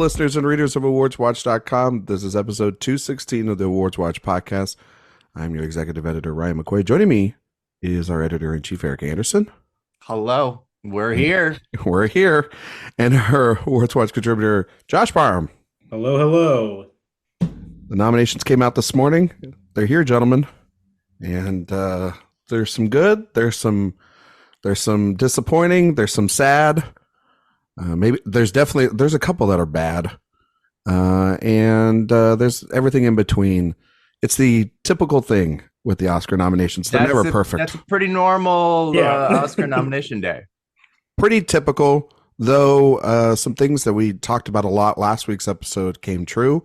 listeners and readers of AwardsWatch.com. This is episode 216 of the Awards Watch Podcast. I'm your executive editor, Ryan McQuade. Joining me is our editor-in-chief, Erik Anderson. Hello, we're here. We're here. And our Awards Watch contributor, Josh Parham. Hello, hello. The nominations came out this morning. They're here, gentlemen. And there's some good. There's some disappointing. There's some sad. Maybe there's a couple that are bad. And there's everything in between. It's the typical thing with the Oscar nominations. They're never perfect. That's a pretty normal Oscar nomination day. Pretty typical, though. Some things that we talked about a lot last week's episode came true.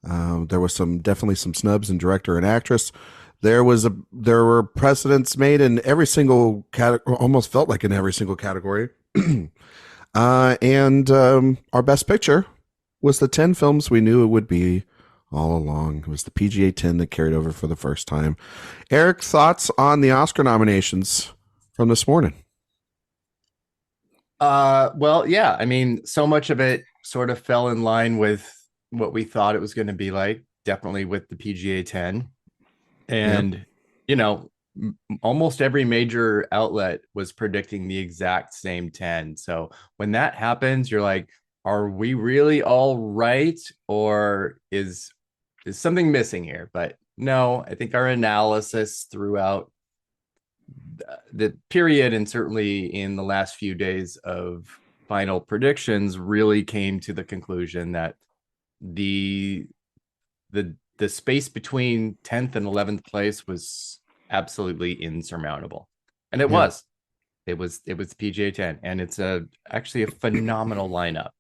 There was definitely some snubs in director and actress. There were precedents made in every single category, almost felt like in every single category. And our best picture was the 10 films we knew it would be all along. It was the PGA 10 that carried over for the first time. Erik, thoughts on the Oscar nominations from this morning? Well, yeah, I mean, so much of it sort of fell in line with what we thought it was going to be like, definitely with the PGA 10. And, you know, almost every major outlet was predicting the exact same 10. So when that happens, you're like, are we really all right? Or is something missing here? But no, I think our analysis throughout the period and certainly in the last few days of final predictions really came to the conclusion that the space between 10th and 11th place was absolutely insurmountable. And it was the PGA 10, and it's actually a phenomenal lineup.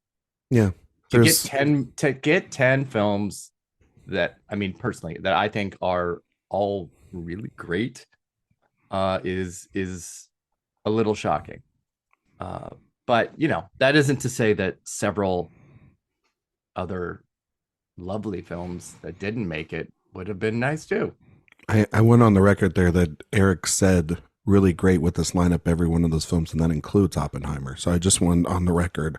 Yeah. To get 10 films that, I mean, personally, that I think are all really great is a little shocking. But, you know, that isn't to say that several other lovely films that didn't make it would have been nice too. I went on the record there that Erik said really great with this lineup, every one of those films, and that includes Oppenheimer. So I just went on the record.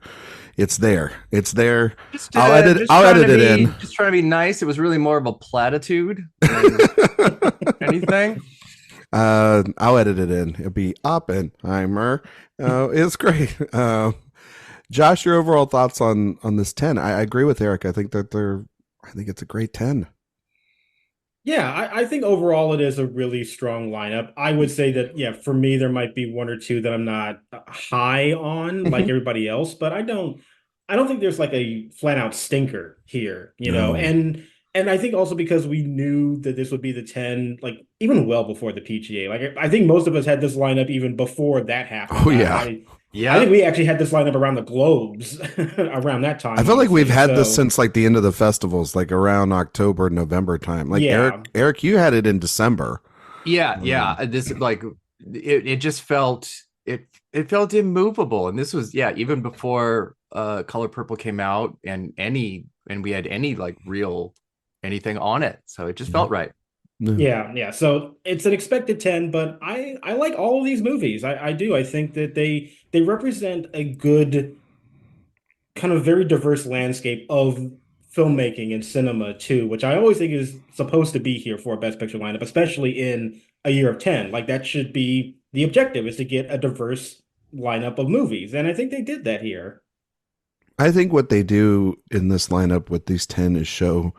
It's there. I'll edit it in. Just trying to be nice. It was really more of a platitude than anything. I'll edit it in. It'll be Oppenheimer. It's great. Josh, your overall thoughts on this 10? I agree with Erik. I think it's a great 10. Yeah, I think overall it is a really strong lineup. I would say that, yeah, for me, there might be one or two that I'm not high on like everybody else, but I don't think there's like a flat out stinker here, you know, and I think also because we knew that this would be the 10, like even well before the PGA. Like I think most of us had this lineup even before that happened. Oh yeah. I think we actually had this lineup around the Globes around that time. I feel like we've had this since like the end of the festivals, like around October, November time. Like Erik, you had it in December. Yeah. This like it just felt it felt immovable, and this was even before Color Purple came out and we had any like real anything on it, so it just felt right. Yeah. So it's an expected 10, but I like all of these movies. I do. I think that they represent a good kind of very diverse landscape of filmmaking and cinema too, which I always think is supposed to be here for a Best Picture lineup, especially in a year of 10. Like that should be the objective, is to get a diverse lineup of movies. And I think they did that here. I think what they do in this lineup with these 10 is show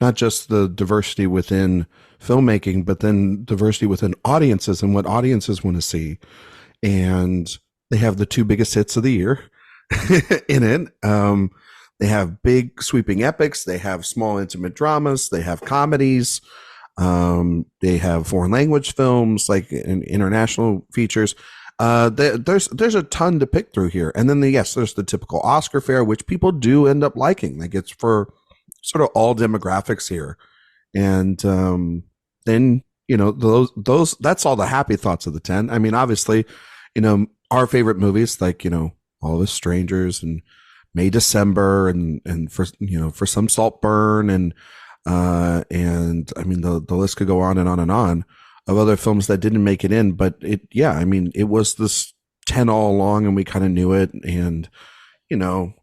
not just the diversity within filmmaking, but then diversity within audiences and what audiences want to see. And they have the two biggest hits of the year in it. They have big sweeping epics. They have small intimate dramas. They have comedies. They have foreign language films, like international features. There's a ton to pick through here. And then there's the typical Oscar fare, which people do end up liking. Like it's for sort of all demographics here. And then, you know, those that's all the happy thoughts of the 10. I mean, obviously, you know, our favorite movies, like, you know, All of Us Strangers and May December and for some Saltburn and I mean the list could go on and on and on of other films that didn't make it in, but it was this 10 all along, and we kind of knew it. And you know,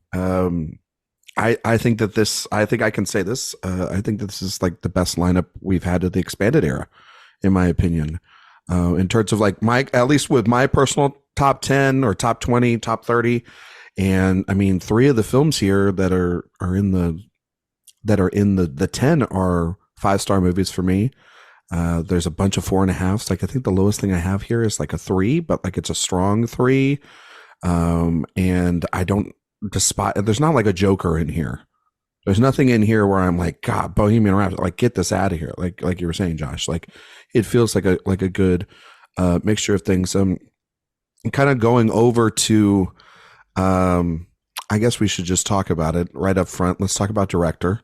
I think that this, I think I can say this. I think that this is like the best lineup we've had of the expanded era, in my opinion. In terms of like at least with my personal top 10 or top 20, top 30. And I mean, 3 of the films here that are in the 10 are 5-star movies for me. There's a bunch of 4.5s. Like I think the lowest thing I have here is like a 3, but like it's a strong 3. And I don't despise. There's not like a Joker in here. There's nothing in here where I'm like, God, Bohemian Rhapsody. Like get this out of here. Like you were saying, Josh. Like it feels like a good mixture of things. Kind of going over to. I guess we should just talk about it right up front. Let's talk about director.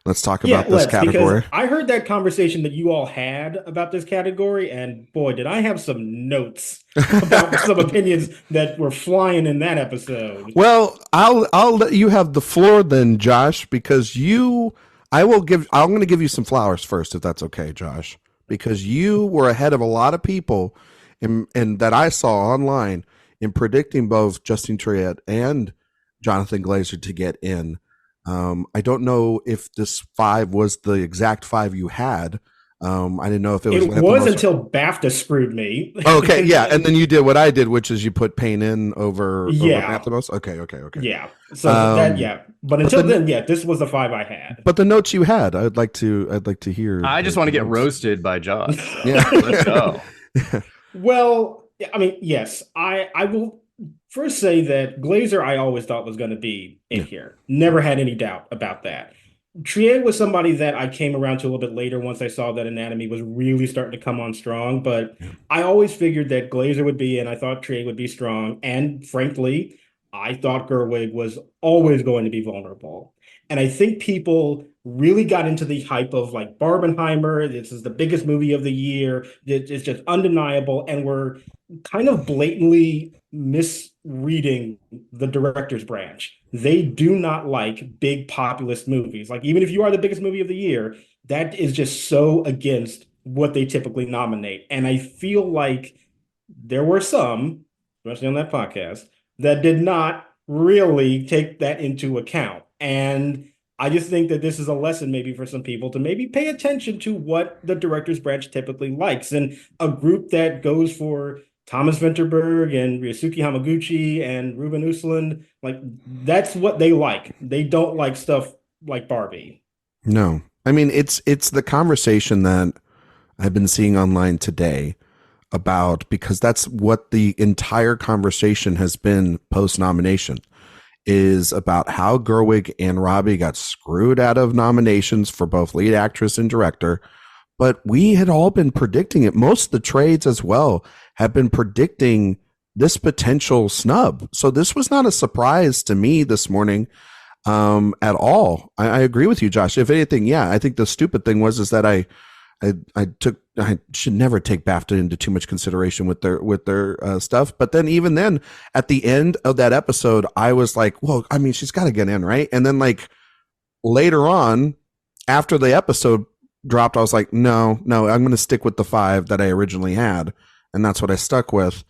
Let's talk about this category. I heard that conversation that you all had about this category, and boy, did I have some notes about some opinions that were flying in that episode. Well, I'll let you have the floor then, Josh, because I'm going to give you some flowers first, if that's okay, Josh, because you were ahead of a lot of people and that I saw online in predicting both Justine Triet and Jonathan Glazer to get in. I don't know if this 5 was the exact 5 you had. I didn't know if it was. It was until BAFTA screwed me. Okay, yeah, and then you did what I did, which is you put Payne in over Mathemos. Okay. Yeah. So but until then, this was the 5 I had. But the notes you had, I'd like to hear. I just want to get roasted by Josh. So yeah, let's go. Well, I mean, yes, I will first say that Glazer I always thought was going to be in here. Never had any doubt about that. Triet was somebody that I came around to a little bit later once I saw that Anatomy was really starting to come on strong. But I always figured that Glazer would be in. I thought Triet would be strong. And frankly, I thought Gerwig was always going to be vulnerable. And I think people really got into the hype of like Barbenheimer. This is the biggest movie of the year. It's just undeniable. And we're kind of blatantly misreading the director's branch. They do not like big populist movies. Like even if you are the biggest movie of the year, that is just so against what they typically nominate. And I feel like there were some, especially on that podcast, that did not really take that into account. And I just think that this is a lesson maybe for some people to maybe pay attention to what the director's branch typically likes. And a group that goes for Thomas Vinterberg and Ryosuke Hamaguchi and Ruben Östlund, like that's what they like. They don't like stuff like Barbie. No, I mean, it's the conversation that I've been seeing online today about, because that's what the entire conversation has been post-nomination, is about how Gerwig and Robbie got screwed out of nominations for both lead actress and director. But we had all been predicting it. Most of the trades as well have been predicting this potential snub. So this was not a surprise to me this morning at all. I agree with you, Josh. If anything, yeah, I think the stupid thing is that I should never take BAFTA into too much consideration with their stuff. But then even then at the end of that episode, I was like, well, I mean, she's got to get in, right? And then like later on after the episode dropped, I was like, no, I'm going to stick with the 5 that I originally had. And that's what I stuck with.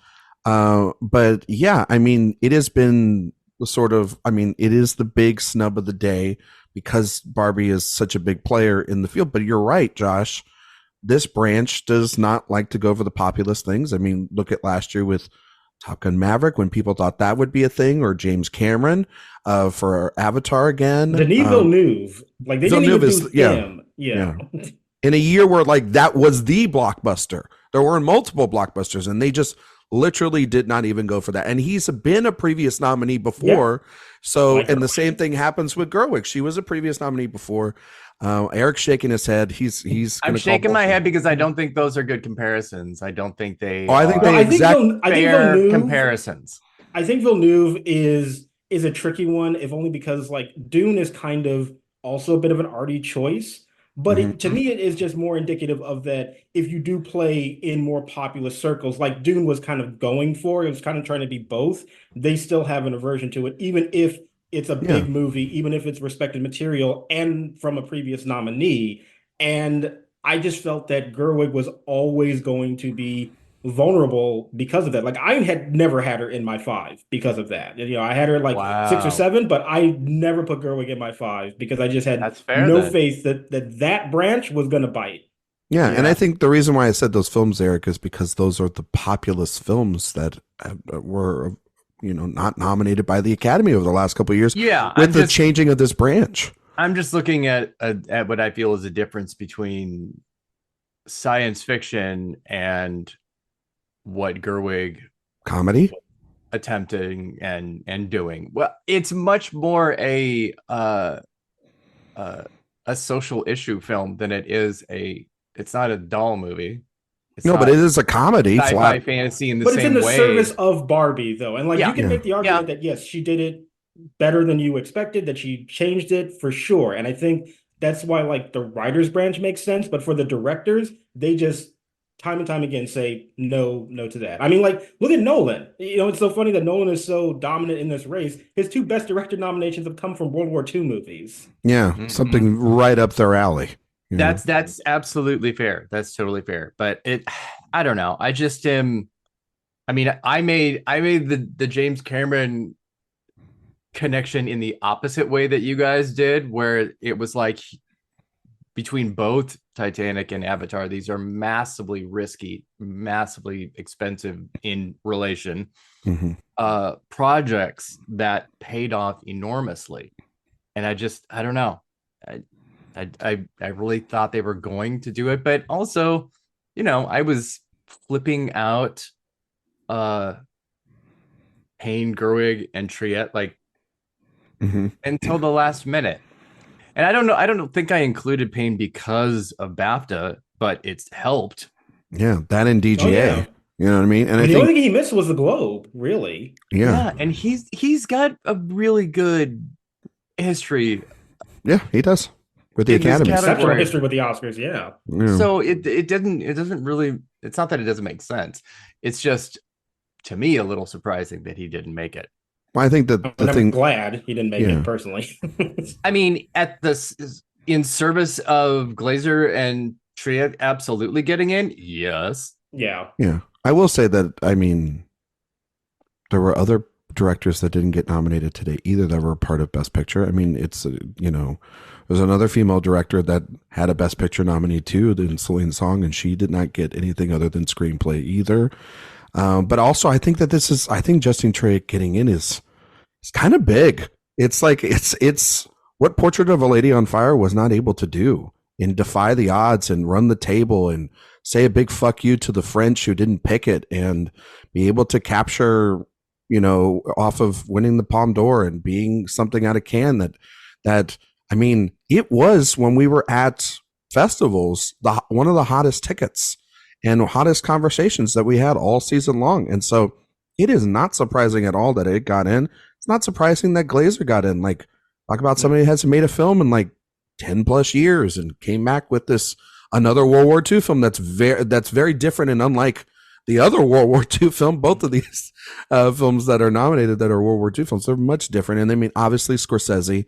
But yeah, I mean, it has been it is the big snub of the day because Barbie is such a big player in the field. But you're right, Josh. This branch does not like to go for the populist things. I mean, look at last year with Top Gun Maverick when people thought that would be a thing, or James Cameron for Avatar again. Denis Villeneuve, like they didn't even do him. Yeah. In a year where like that was the blockbuster, there were multiple blockbusters, and they just literally did not even go for that. And he's been a previous nominee before. Yeah. So, and the same thing happens with Gerwig. She was a previous nominee before. Eric's shaking his head. He's. I'm shaking my head because I don't think those are good comparisons. I don't think they. I think fair comparisons. I think Villeneuve is a tricky one, if only because like Dune is kind of also a bit of an arty choice. But to me, it is just more indicative of that if you do play in more populist circles, like Dune was kind of going for, it was kind of trying to be both, they still have an aversion to it, even if it's a big movie, even if it's respected material and from a previous nominee. And I just felt that Gerwig was always going to be vulnerable because of that. Like I had never had her in my five because of that. And, I had her like six or Wow. seven, but I never put Gerwig in my five because I just had That's fair no then. faith that branch was going to bite. Yeah, and Yeah. I think the reason why I said those films, Eric, is because those are the populous films that were, not nominated by the Academy over the last couple of years. Yeah, with the changing of this branch. I'm just looking at what I feel is a difference between science fiction and what Gerwig Comedy? attempting and doing. Well, it's much more a social issue film than it is it's not a doll movie. It's No, but it is a comedy. sci-fi Flat. fantasy in the But same it's in the way. service of Barbie, though. And like Yeah. you can Yeah. make the argument that yes, she did it better than you expected, that she changed it for sure. And I think that's why like the writer's branch makes sense. But for the directors, they just time and time again say no to that. I mean, like, look at Nolan. It's so funny that Nolan is so dominant in this race. His two best director nominations have come from World War II movies. Yeah, Mhm. something right up their alley. That's absolutely fair. That's totally fair. But I don't know. I just am. I mean, I made the James Cameron connection in the opposite way that you guys did, where it was like between both Titanic and Avatar, these are massively risky, massively expensive in relation projects that paid off enormously. And I don't know. I really thought they were going to do it, but also, I was flipping out Payne, Gerwig, and Triet like until the last minute. And I don't think I included Payne because of BAFTA, but it's helped. Yeah, that and DGA. Oh, yeah. You know what I mean? And the only thing he missed was the Globe, really. Yeah, and he's got a really good history. Yeah, he does with the Academy. Exceptional history with the Oscars, yeah. So it doesn't really. It's not that it doesn't make sense. It's just to me a little surprising that he didn't make it. Well, I think that I'm glad he didn't make it personally. I mean, in service of Glazer and Triet absolutely getting in, yes. Yeah. I will say that, I mean, there were other directors that didn't get nominated today either that were part of Best Picture. I mean, it's, there's another female director that had a Best Picture nominee too, in Celine Song, and she did not get anything other than screenplay either. But also, I think Justine Triet getting in is kind of big. It's like it's what Portrait of a Lady on Fire was not able to do, and defy the odds and run the table and say a big fuck you to the French who didn't pick it, and be able to capture, off of winning the Palme d'Or and being something out of Cannes that I mean, it was, when we were at festivals, one of the hottest tickets and hottest conversations that we had all season long. And so it is not surprising at all that it got in. It's not surprising that Glazer got in. Like, talk about somebody who hasn't made a film in like 10 plus years and came back with another World War II film that's very different and unlike the other World War II film. Both of these films that are nominated that are World War II films, they're much different. And I mean, obviously Scorsese,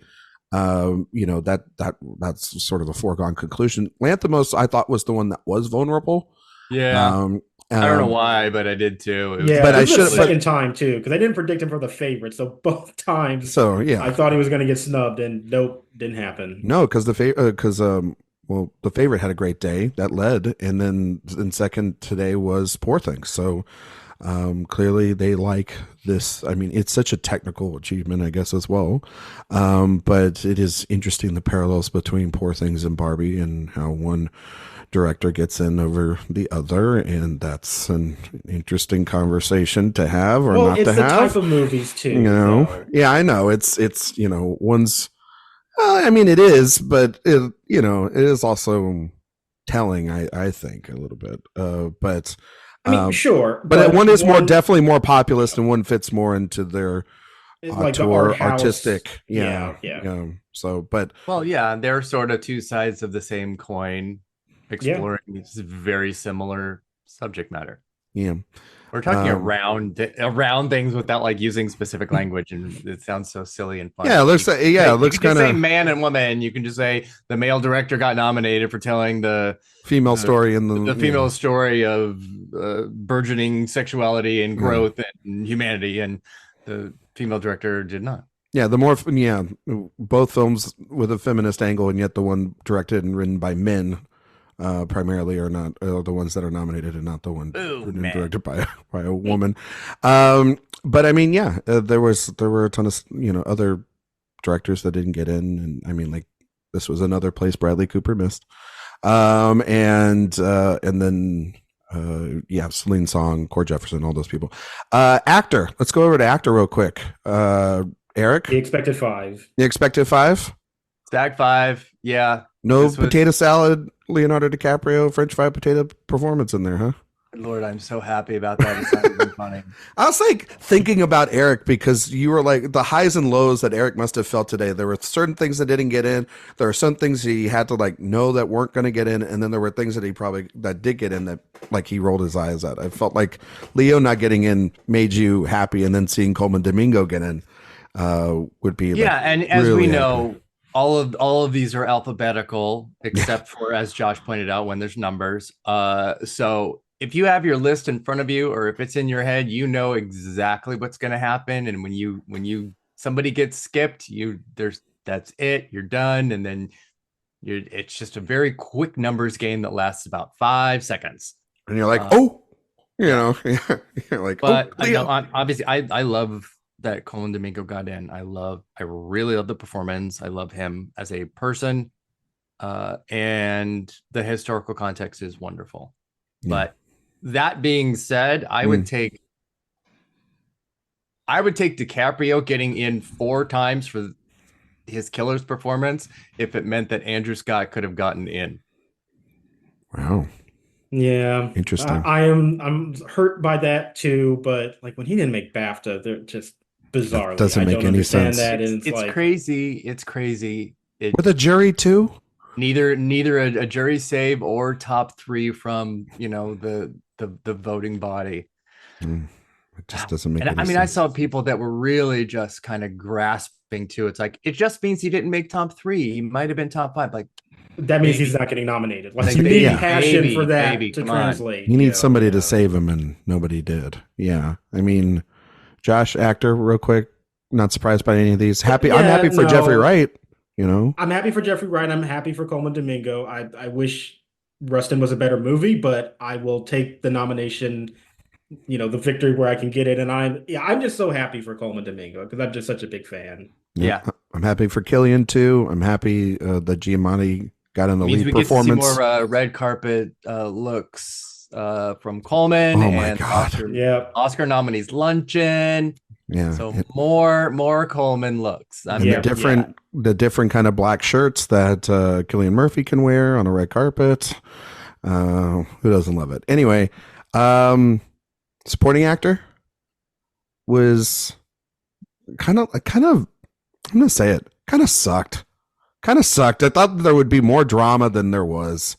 that's sort of a foregone conclusion. Lanthimos, I thought, was the one that was vulnerable. Yeah. I don't know why, but I did too. But I should have second time too, because I didn't predict him for the favorite. So both times, I thought he was going to get snubbed, and nope, didn't happen. No, because the favorite had a great day that led, and then in second today was Poor Things. So clearly they like this. I mean, it's such a technical achievement, I guess, as well. But it is interesting, the parallels between Poor Things and Barbie, and how one director gets in over the other, and that's an interesting conversation to have or not to have. It's the type of movies too. Yeah, I know. It's one's. I mean, it is, but it is also telling. I think a little bit. But I mean, sure. But one is definitely more populist, and one fits more into their like artistic. Yeah. So, but they're sort of two sides of the same coin, exploring this very similar subject matter. Yeah. We're talking around things without like using specific language, and it sounds so silly and fun. Yeah, it looks like, yeah, it looks kind of. of. Say man and woman. You can just say the male director got nominated for telling the female story in the female story of burgeoning sexuality and growth and humanity, and the female director did not. Yeah, both films with a feminist angle, and yet the one directed and written by men primarily are not the ones that are nominated, and not the one written and directed by a woman. But I mean, there were a ton of other directors that didn't get in, and I mean, like, this was another place Bradley Cooper missed. And then Celine Song, Cord Jefferson, all those people. Actor. Let's go over to actor real quick. Erik? The expected 5. The expected 5? Stack 5, yeah. No potato salad, Leonardo DiCaprio, French fried potato performance in there, huh? Lord, I'm so happy about that. It's not even funny. I was like thinking about Erik, because you were like the highs and lows that Erik must have felt today. There were certain things that didn't get in. There were some things he had to like know that weren't going to get in, and then there were things that did get in that like he rolled his eyes at. I felt like Leo not getting in made you happy, and then seeing Coleman Domingo get in would be and as we know, happy. All of these are alphabetical, except for, as Josh pointed out, when there's numbers. So if you have your list in front of you, or if it's in your head, you know exactly what's going to happen. And when somebody gets skipped, that's it, you're done. And then it's just a very quick numbers game that lasts about 5 seconds. And you're like, you're like, but obviously I love that Coleman Domingo got in. I really love the performance. I love him as a person. And the historical context is wonderful. Yeah. But that being said, I would take DiCaprio getting in 4 times for his killer's performance if it meant that Andrew Scott could have gotten in. Wow. Yeah. Interesting. I'm hurt by that too, but like when he didn't make BAFTA, they're just bizarre. Doesn't make any sense. That, it's like, crazy. It's crazy. With a jury too? Neither a jury save or top 3 from the voting body. It just doesn't make any sense. I mean, I saw people that were really just kind of grasping to it's like, it just means he didn't make top 3. He might have been top 5. Like, that means he's not getting nominated. Like, you need passion for that to translate. You need somebody to save him, and nobody did. Yeah. I mean, Josh, actor, real quick. Not surprised by any of these. I'm happy for Jeffrey Wright. I'm happy for Jeffrey Wright. I'm happy for Coleman Domingo. I wish Rustin was a better movie, but I will take the nomination, the victory where I can get it. And I'm just so happy for Coleman Domingo because I'm just such a big fan. Yeah. I'm happy for Killian too. I'm happy that Giamatti got in the lead performance. Get to see more red carpet looks from Coleman. Oh my God. Oscar nominees luncheon. Yeah. So more Coleman looks. The different kind of black shirts that Cillian Murphy can wear on a red carpet. Who doesn't love it? Anyway, supporting actor was kind of I'm gonna say it. Kind of sucked. I thought there would be more drama than there was,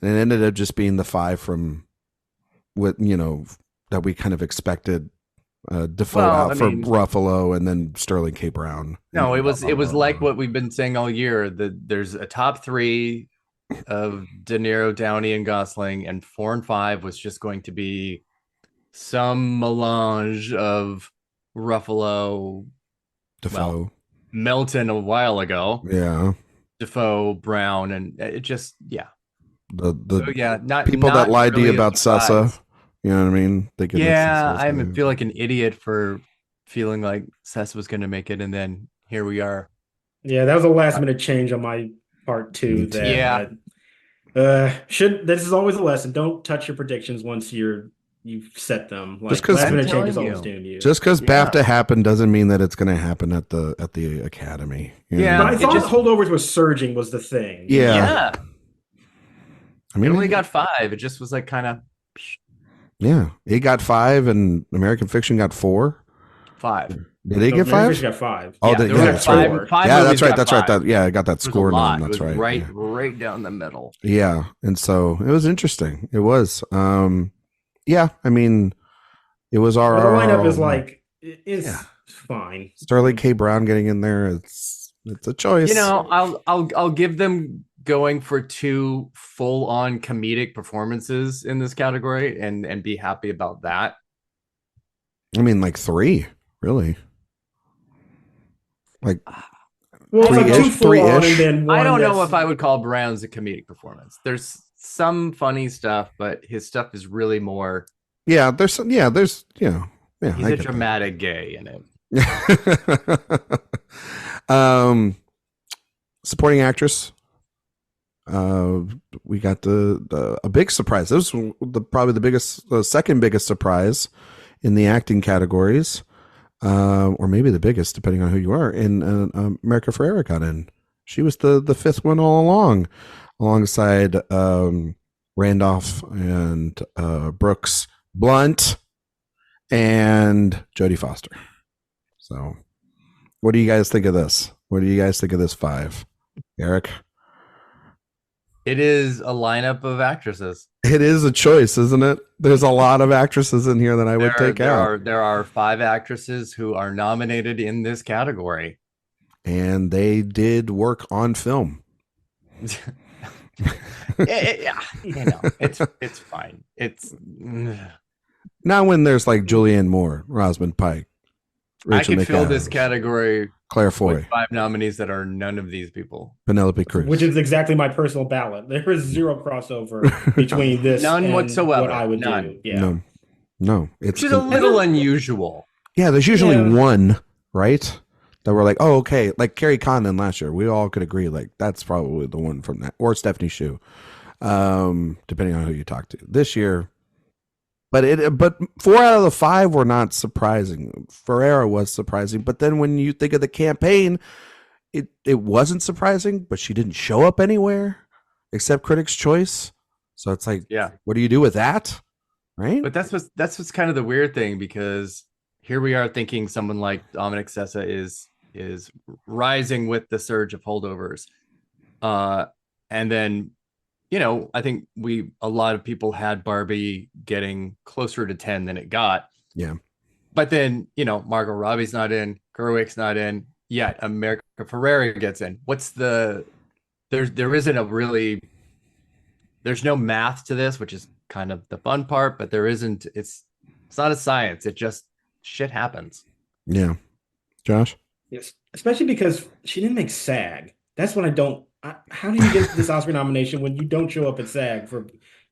and it ended up just being the 5 from what that we kind of expected. Defoe for Ruffalo, and then Sterling K. Brown. No, it was like what we've been saying all year. There's a top 3 of De Niro, Downey, and Gosling, and 4 and 5 was just going to be some melange of Ruffalo, Defoe, Melton a while ago. Yeah, Defoe, Brown, and it just not people that lied really to you about Sessa. You know what I mean? I feel like an idiot for feeling like Sess was going to make it, and then here we are. Yeah, that was a last minute change on my part too. This is always a lesson. Don't touch your predictions once you've set them. Like, just last minute change is always doing you. Just because BAFTA happened doesn't mean that it's going to happen at the Academy. But I thought Holdovers was surging was the thing. Yeah. I mean, it only got 5. It just was like kind of. Yeah, he got 5, and American Fiction got 4. 5. Did he get 5? Got 5. Oh, that's right. That's right. I got that score on. That's right. Right down the middle. Yeah, and so it was interesting. It was. I mean, It was our But the lineup is like it's fine. Sterling K. Brown getting in there. It's a choice. You know, I'll give them going for 2 full-on comedic performances in this category and be happy about that. I mean, like 3, really. Like, well, like 2 full-on and then one. I don't know if I would call Brown's a comedic performance. There's some funny stuff, but his stuff is really more. Yeah, there's he's a dramatic gay in it. Supporting actress. We got a big surprise. This was probably the second biggest surprise in the acting categories, or maybe the biggest, depending on who you are. And America Ferrera got in. She was the 5th one all along, alongside Randolph and Brooks Blunt and Jodie Foster. So, what do you guys think of this? What do you guys think of this 5, Erik? It is a lineup of actresses. It is a choice, isn't it? There's a lot of actresses in here that I would take out. There are 5 actresses who are nominated in this category. And they did work on film. It's fine. It's not when there's like Julianne Moore, Rosamund Pike, Rachel I could McAdams, fill this category Claire Foy with 5 nominees that are none of these people. Penelope Cruz, which is exactly my personal ballot. There is 0 crossover between this none and whatsoever. what I would None. do. Yeah. No, it's which is a little unusual. Yeah, there's usually one, right? That we're like, oh, okay, like Carrie Condon last year. We all could agree, like that's probably the one from that, or Stephanie Hsu, depending on who you talk to. This year, but 4 out of the 5 were not surprising. Ferrera was surprising, but then when you think of the campaign, it wasn't surprising. But she didn't show up anywhere except Critics' Choice. So it's like, what do you do with that, right? But that's what's kind of the weird thing, because here we are thinking someone like Dominic Sessa is rising with the surge of Holdovers, and then I think a lot of people had Barbie getting closer to 10 than it got. Yeah, but then Margot Robbie's not in, Gerwig's not in yet. America Ferrera gets in. There's no math to this, which is kind of the fun part, but there isn't. It's not a science. It just shit happens. Yeah. Josh? Yes. Especially because she didn't make SAG. That's when how do you get this Oscar nomination when you don't show up at SAG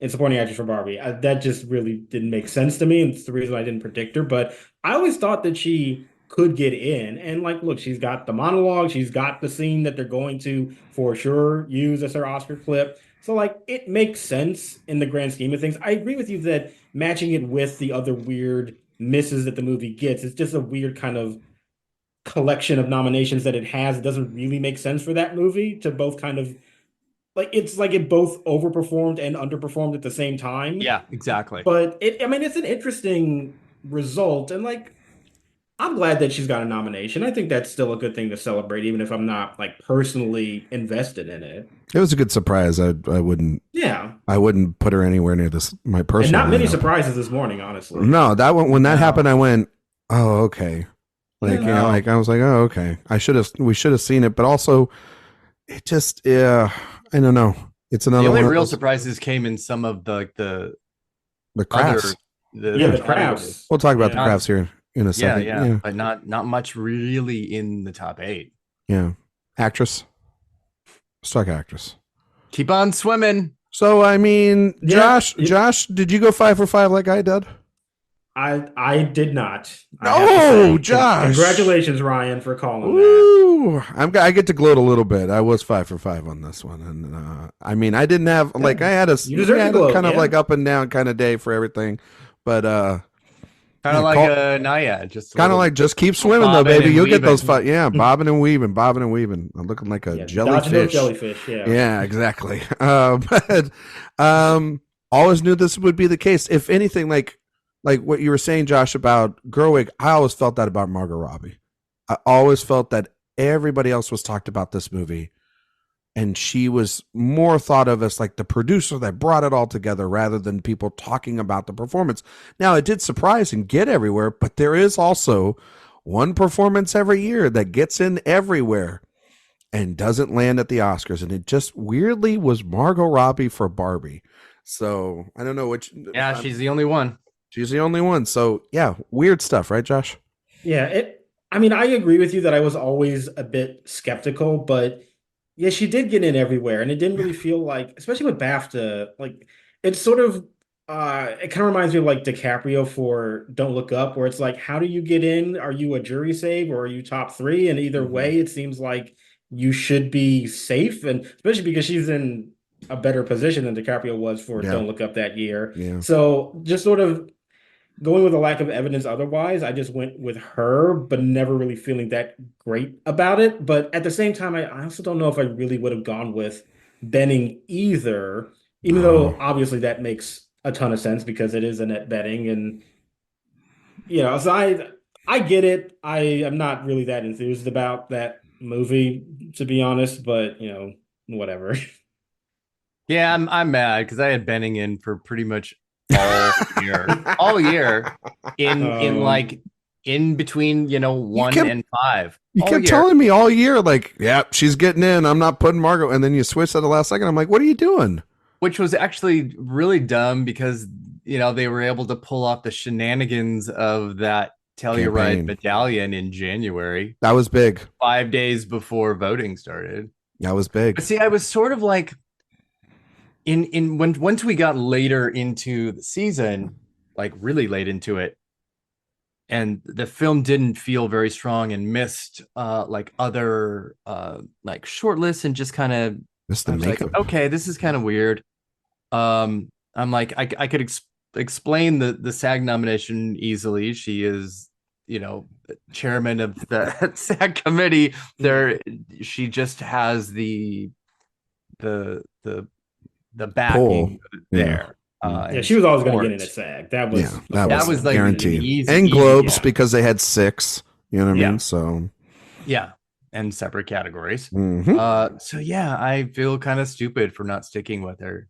in supporting actress for Barbie? That just really didn't make sense to me. And it's the reason I didn't predict her. But I always thought that she could get in. And look, she's got the monologue. She's got the scene that they're going to for sure use as her Oscar clip. So it makes sense in the grand scheme of things. I agree with you that matching it with the other weird misses that the movie gets, it's just a weird kind of collection of nominations that it has. It doesn't really make sense for that movie to both kind of it's like it both overperformed and underperformed at the same time. Yeah, exactly. But it's an interesting result, and I'm glad that she's got a nomination. I think that's still a good thing to celebrate, even if I'm not personally invested in it. It was a good surprise. I wouldn't. Yeah. I wouldn't put her anywhere near my personal. And not many surprises this morning, honestly. No, that one when that happened, I went, oh, okay. I was like, oh, okay. We should have seen it, but also, it just, I don't know. It's another. The only one real surprises came in some of the crafts. The crafts. We'll talk about the crafts here in a second. Yeah, but not much really in the top 8. Yeah, actress. Let's talk actress. Keep on swimming. So Josh, did you go 5 for 5 like I did? I did not. Oh, Josh! Congratulations, Ryan, for calling Ooh, that. I get to gloat a little bit. I was 5 for 5 on this one, and I didn't have I had a kind of up and down kind of day for everying, but kind of like a Naya, just kind of just keep swimming though, baby. You'll get those 5. Yeah, bobbing and weaving. I'm looking like a jellyfish. Yeah, exactly. But always knew this would be the case. If anything, like what you were saying, Josh, about Gerwig, I always felt that about Margot Robbie. I always felt that everybody else was talked about this movie and she was more thought of as like the producer that brought it all together rather than people talking about the performance. Now, it did surprise and get everywhere, but there is also one performance every year that gets in everywhere and doesn't land at the Oscars. And it just weirdly was Margot Robbie for Barbie. So I don't know which. Yeah, she's the only one. She's the only one. So yeah, weird stuff, right, Josh? Yeah, I mean, I agree with you that I was always a bit skeptical, but yeah, she did get in everywhere, and it didn't really feel like, especially with BAFTA, like it's sort of it kind of reminds me of like DiCaprio for Don't Look Up, where it's like, how do you get in? Are you a jury save or are you top three? And either way, it seems like you should be safe, and especially because she's in a better position than DiCaprio was for Don't Look Up that year. Yeah. So just sort of going with a lack of evidence otherwise, I just went with her, but never really feeling that great about it. But at the same time, I also don't know if I really would have gone with Benning either, even though obviously that makes a ton of sense because it is Annette Bening. And, so I get it. I am not really that enthused about that movie, to be honest, but, whatever. Yeah, I'm mad because I had Benning in for pretty much all year in between 1 and 5. You kept telling me all year, like, yeah, she's getting in, I'm not putting Margot, and then you switched at the last second. I'm like, what are you doing? Which was actually really dumb because they were able to pull off the shenanigans of that Telluride medallion in January. That was big. 5 days before voting started. That was big. But see, I was sort of like once we got later into the season, like really late into it, and the film didn't feel very strong and missed like other like shortlists and just kind of missed the makeup. Like, okay, this is kind of weird. I'm like, I could explain the SAG nomination easily. She is, chairman of the SAG committee. She just has the backing there. She was always going to get in at SAG. That was like guaranteed. Easy, and Globes because they had 6. You know what I mean? So and separate categories. Mm-hmm. So yeah, I feel kind of stupid for not sticking with her.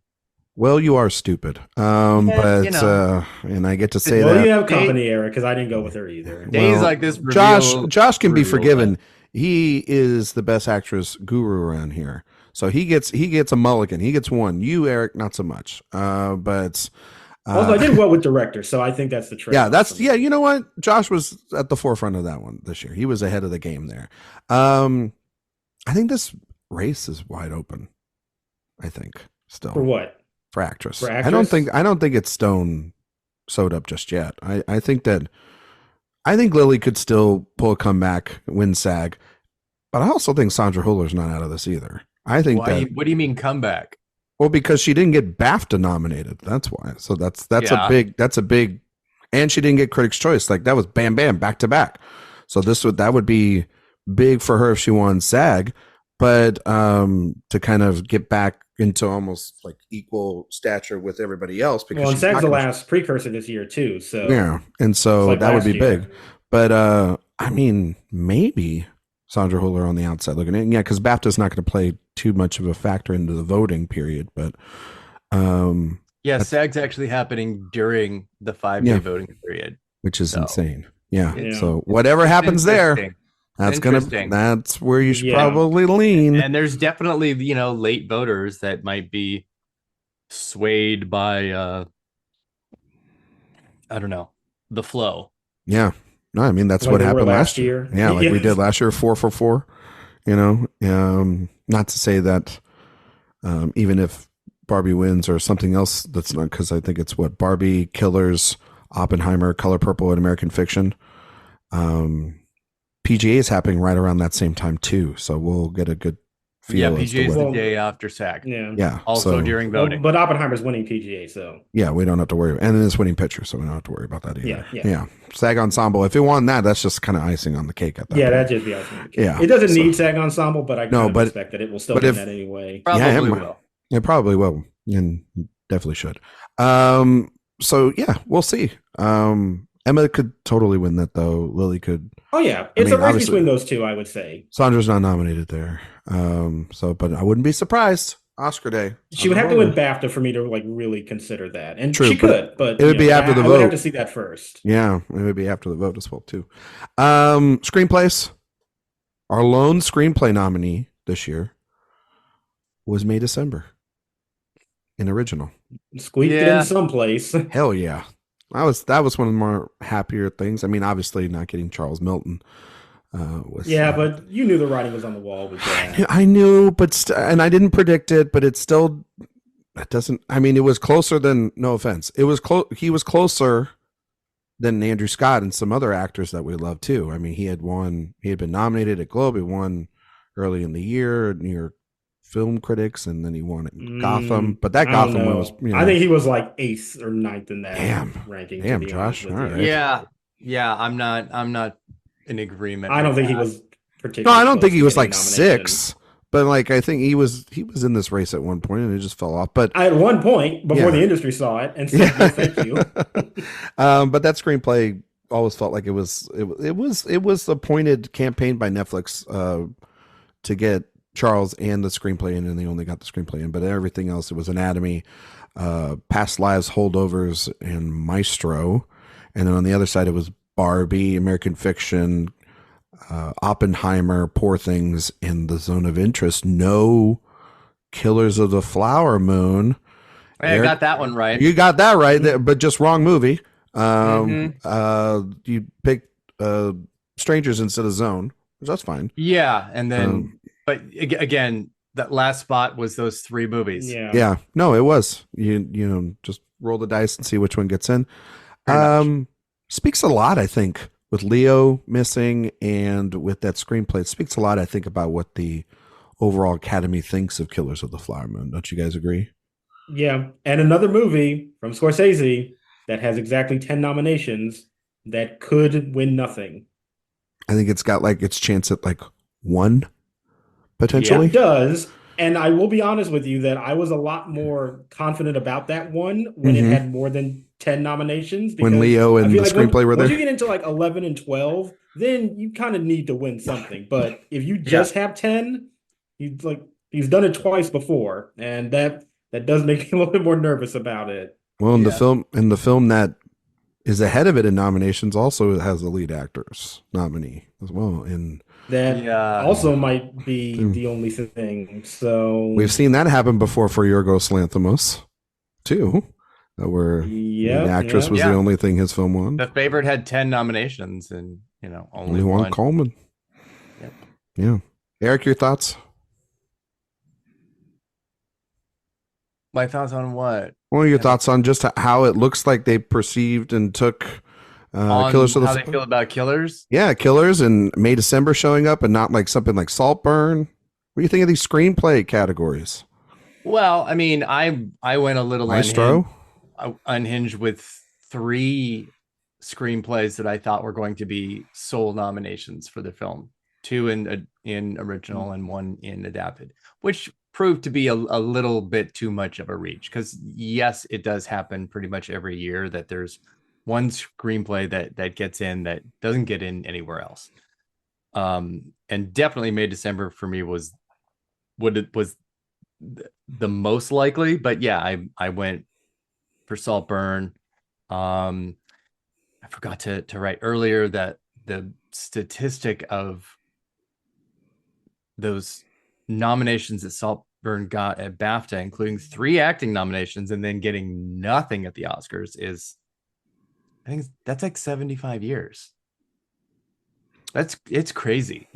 Well, you are stupid. And I get to say that. Well, you have company, Erik, because I didn't go with her either. Days like this, Josh can be forgiven. He is the best actress guru around here. So he gets a mulligan. He gets one. You, Erik, not so much. But also, I did well with director, so I think that's the trick. Yeah, you know what? Josh was at the forefront of that one this year. He was ahead of the game there. I think this race is wide open. I think still for what? For actress. For actress? I don't think it's stone sewed up just yet. I think Lily could still pull a comeback, win SAG, but I also think Sandra Hüller's not out of this either. I think what do you mean comeback? Well, because she didn't get BAFTA nominated. That's why. So that's a big, and she didn't get Critics' Choice. Like that was bam, bam, back to back. So that would be big for her if she won SAG, but to kind of get back into almost like equal stature with everybody else because and SAG's the last precursor this year too. So yeah, and so like that would be big. But I mean, maybe Sandra Hüller on the outside looking in. Yeah, because BAFTA's not going to play too much of a factor into the voting period. But SAG's actually happening during the 5-day voting period, which is insane. Yeah. So whatever happens there, that's where you should probably lean. And there's definitely late voters that might be swayed by I don't know, the flow. Yeah. No, I mean that's what happened last year. Yeah, like we did last year, 4 for 4. Not to say that even if Barbie wins or something else, that's not because I think it's Barbie, Killers, Oppenheimer, Color Purple, and American Fiction. PGA is happening right around that same time too, so we'll get a good feel. Yeah, PGA is the day after SAG. Yeah. Also during voting, but Oppenheimer's winning PGA, so yeah, we don't have to worry. And then it's winning picture, so we don't have to worry about that either. Yeah. SAG Ensemble. If it won that's just kind of icing on the cake at that. Yeah, point. That'd just be icing on the cake. Yeah, it doesn't need SAG Ensemble, but I expect that it will still win that anyway. Probably will. It probably will, and definitely should. So yeah, we'll see. Emma could totally win that though. Lily could. Oh yeah, it's a race between those two, I would say. Sandra's not nominated there, but I wouldn't be surprised. Oscar day. She would have to win BAFTA for me to like really consider that, and True, she could, but it would be after the vote. I would have to see that first. Yeah, it would be after the vote as well too. Screenplays. Our lone screenplay nominee this year was May December. An original. Squeaked it in someplace. Hell yeah. That was one of the more happier things. I mean, obviously not getting Charles Milton. But you knew the writing was on the wall with that. I knew, but and I didn't predict it, but it still doesn't. I mean, it was closer than. No offense, it was close. He was closer than Andrew Scott and some other actors that we love too. I mean, he had been nominated at Globe. He won early in the year, New York Film Critics, and then he won at Gotham. But that Gotham one was. I think he was like 8th or 9th in that ranking. Damn, Josh. All right. Yeah. I'm not in agreement. I don't think he was particularly. No, I don't think he was like 6, but like I think he was in this race at one point and it just fell off. But at one point before the industry saw it and said, no, "Thank you." But that screenplay always felt like it was a pointed campaign by Netflix to get Charles and the screenplay in, and they only got the screenplay in. But everything else, it was Anatomy, Past Lives, Holdovers, and Maestro, and then on the other side it was Barbie, American Fiction, Oppenheimer, Poor Things, and The Zone of Interest. No Killers of the Flower Moon. Hey, I got that one right. You got that right, but just wrong movie. You picked Strangers instead of Zone, which that's fine. Yeah, and then, but again, that last spot was those 3 movies. Yeah. No, it was. You just roll the dice and see which one gets in. Speaks a lot, I think, with Leo missing and with that screenplay. It speaks a lot, I think, about what the overall Academy thinks of Killers of the Flower Moon. Don't you guys agree? Yeah. And another movie from Scorsese that has exactly 10 nominations that could win nothing. I think it's got like its chance at like 1, potentially. Yeah, it does. And I will be honest with you that I was a lot more confident about that one when it had more than 10 nominations. When Leo and the screenplay were there. Once you get into like 11 and 12, then you kind of need to win something. But if you just have 10, he's done it twice before, and that does make me a little bit more nervous about it. Well, the film that is ahead of it in nominations also has the lead actors nominee as well. And that also might be the only thing. So we've seen that happen before for Yorgos Lanthimos too, where the actress was the only thing his film won. The Favorite had 10 nominations and only one Coleman. Yep. Yeah. Erik, your thoughts? My thoughts on what? Well, your thoughts on just how it looks like they perceived and took Killers of the... How they feel about Killers? Yeah, Killers and May December showing up and not like something like Saltburn. What do you think of these screenplay categories? Well, I mean, I went a little Maestro? unhinged with 3 screenplays that I thought were going to be sole nominations for the film. 2 in original and 1 in adapted, which proved to be a little bit too much of a reach, because yes, it does happen pretty much every year that there's one screenplay that gets in that doesn't get in anywhere else. And definitely May December for me was the most likely, but yeah, I went for Saltburn. I forgot to write earlier that the statistic of those nominations that Saltburn got at BAFTA, including 3 acting nominations and then getting nothing at the Oscars, is, I think that's like 75 years. It's crazy.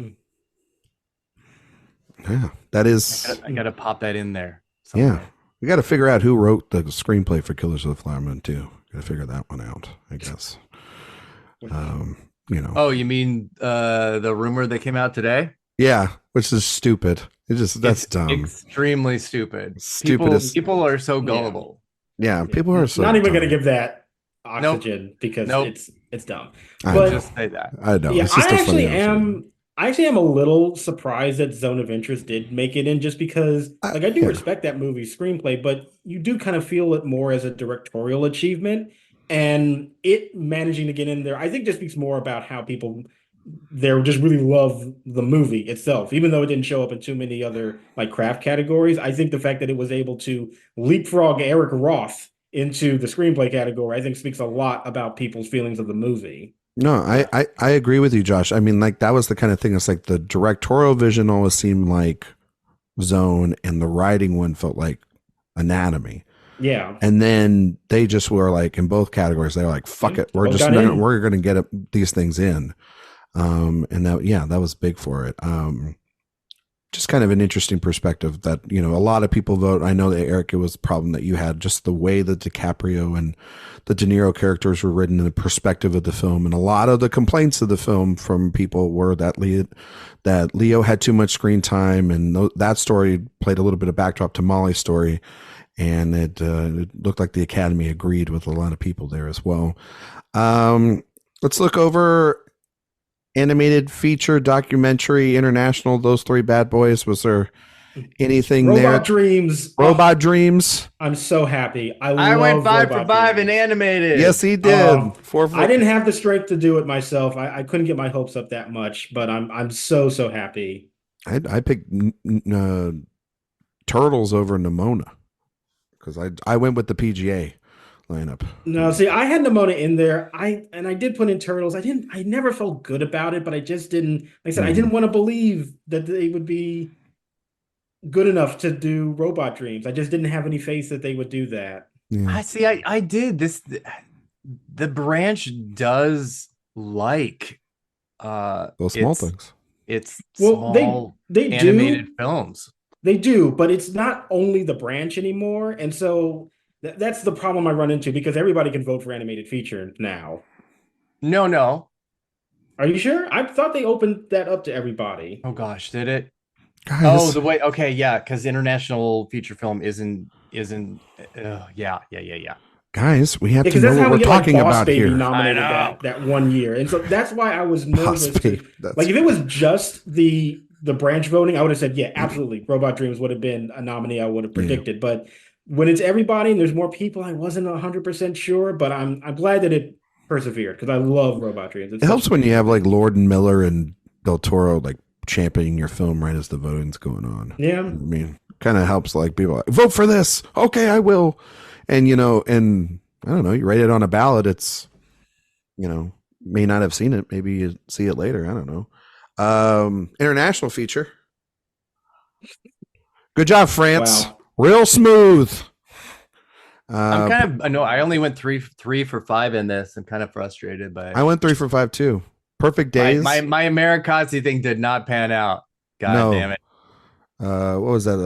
Yeah, that is. I gotta pop that in there somewhere. Yeah, we got to figure out who wrote the screenplay for Killers of the Flower Moon too. Got to figure that one out, I guess. Oh, you mean the rumor that came out today? Yeah, which is stupid. That's dumb. Extremely stupid. Stupidest. People are so gullible. Yeah, people are so not even dumb. going to give that oxygen because it's dumb. But just say that. I know. Yeah, it's just I actually am a little surprised that Zone of Interest did make it in, just because I do respect that movie's screenplay, but you do kind of feel it more as a directorial achievement. and it managing to get in there, I think just speaks more about how people there just really love the movie itself, even though it didn't show up in too many other like craft categories. I think the fact that it was able to leapfrog Eric Roth into the screenplay category, I think speaks a lot about people's feelings of the movie. No, I agree with you, Josh. I mean, like that was the kind of thing. It's like the directorial vision always seemed like Zone, and the writing one felt like Anatomy. Yeah. And then they just were like in both categories. They were like, "Fuck it, we're going to get these things in." And that was big for it. Just kind of an interesting perspective that, a lot of people vote. I know that Erik, it was a problem that you had, just the way that DiCaprio and the De Niro characters were written in the perspective of the film. And a lot of the complaints of the film from people were that Leo had too much screen time. And that story played a little bit of backdrop to Molly's story. And it looked like the Academy agreed with a lot of people there as well. Let's look over animated feature, documentary, international, those three bad boys. Was there anything there? Robot Dreams. I'm so happy. I went 5 for 5 in animated. Yes, he did. 4 for I didn't have the strength to do it myself. I couldn't get my hopes up that much, but I'm so happy. I picked Turtles over Nimona because I went with the PGA lineup. No, see, I had Nimona in there. I did put in Turtles. I never felt good about it, but I just didn't, like I said, I didn't want to believe that they would be good enough to do Robot Dreams. I just didn't have any faith that they would do that. Yeah. I did this. The branch does like those small things. It's small they animated films. They do, but it's not only the branch anymore. And so that's the problem I run into, because everybody can vote for animated feature now. No. Are you sure? I thought they opened that up to everybody. Oh gosh, did it? Guys. Oh, the way. Okay, yeah, because international feature film isn't. Yeah. Guys, we have to know what we're talking about Baby here. Nominated that 1 year, and so that's why I was nervous. Like if it was just the branch voting, I would have said, yeah, absolutely, Robot Dreams would have been a nominee. I would have predicted, but when it's everybody and there's more people, I wasn't 100% sure, but I'm glad that it persevered, because I love Robot Dreams. It helps when you have like Lord and Miller and Del Toro like championing your film right as the voting's going on. Yeah, I mean, kind of helps, like people like, vote for this. Okay, I will. And and I don't know, you write it on a ballot. It's may not have seen it. Maybe you see it later. I don't know. International feature. Good job, France. Wow. Real smooth. I'm kind of I only went 3 for 5 in this. I'm kind of frustrated by I went 3 for 5 too. Perfect Days. My Americazzi thing did not pan out. God damn it. What was that?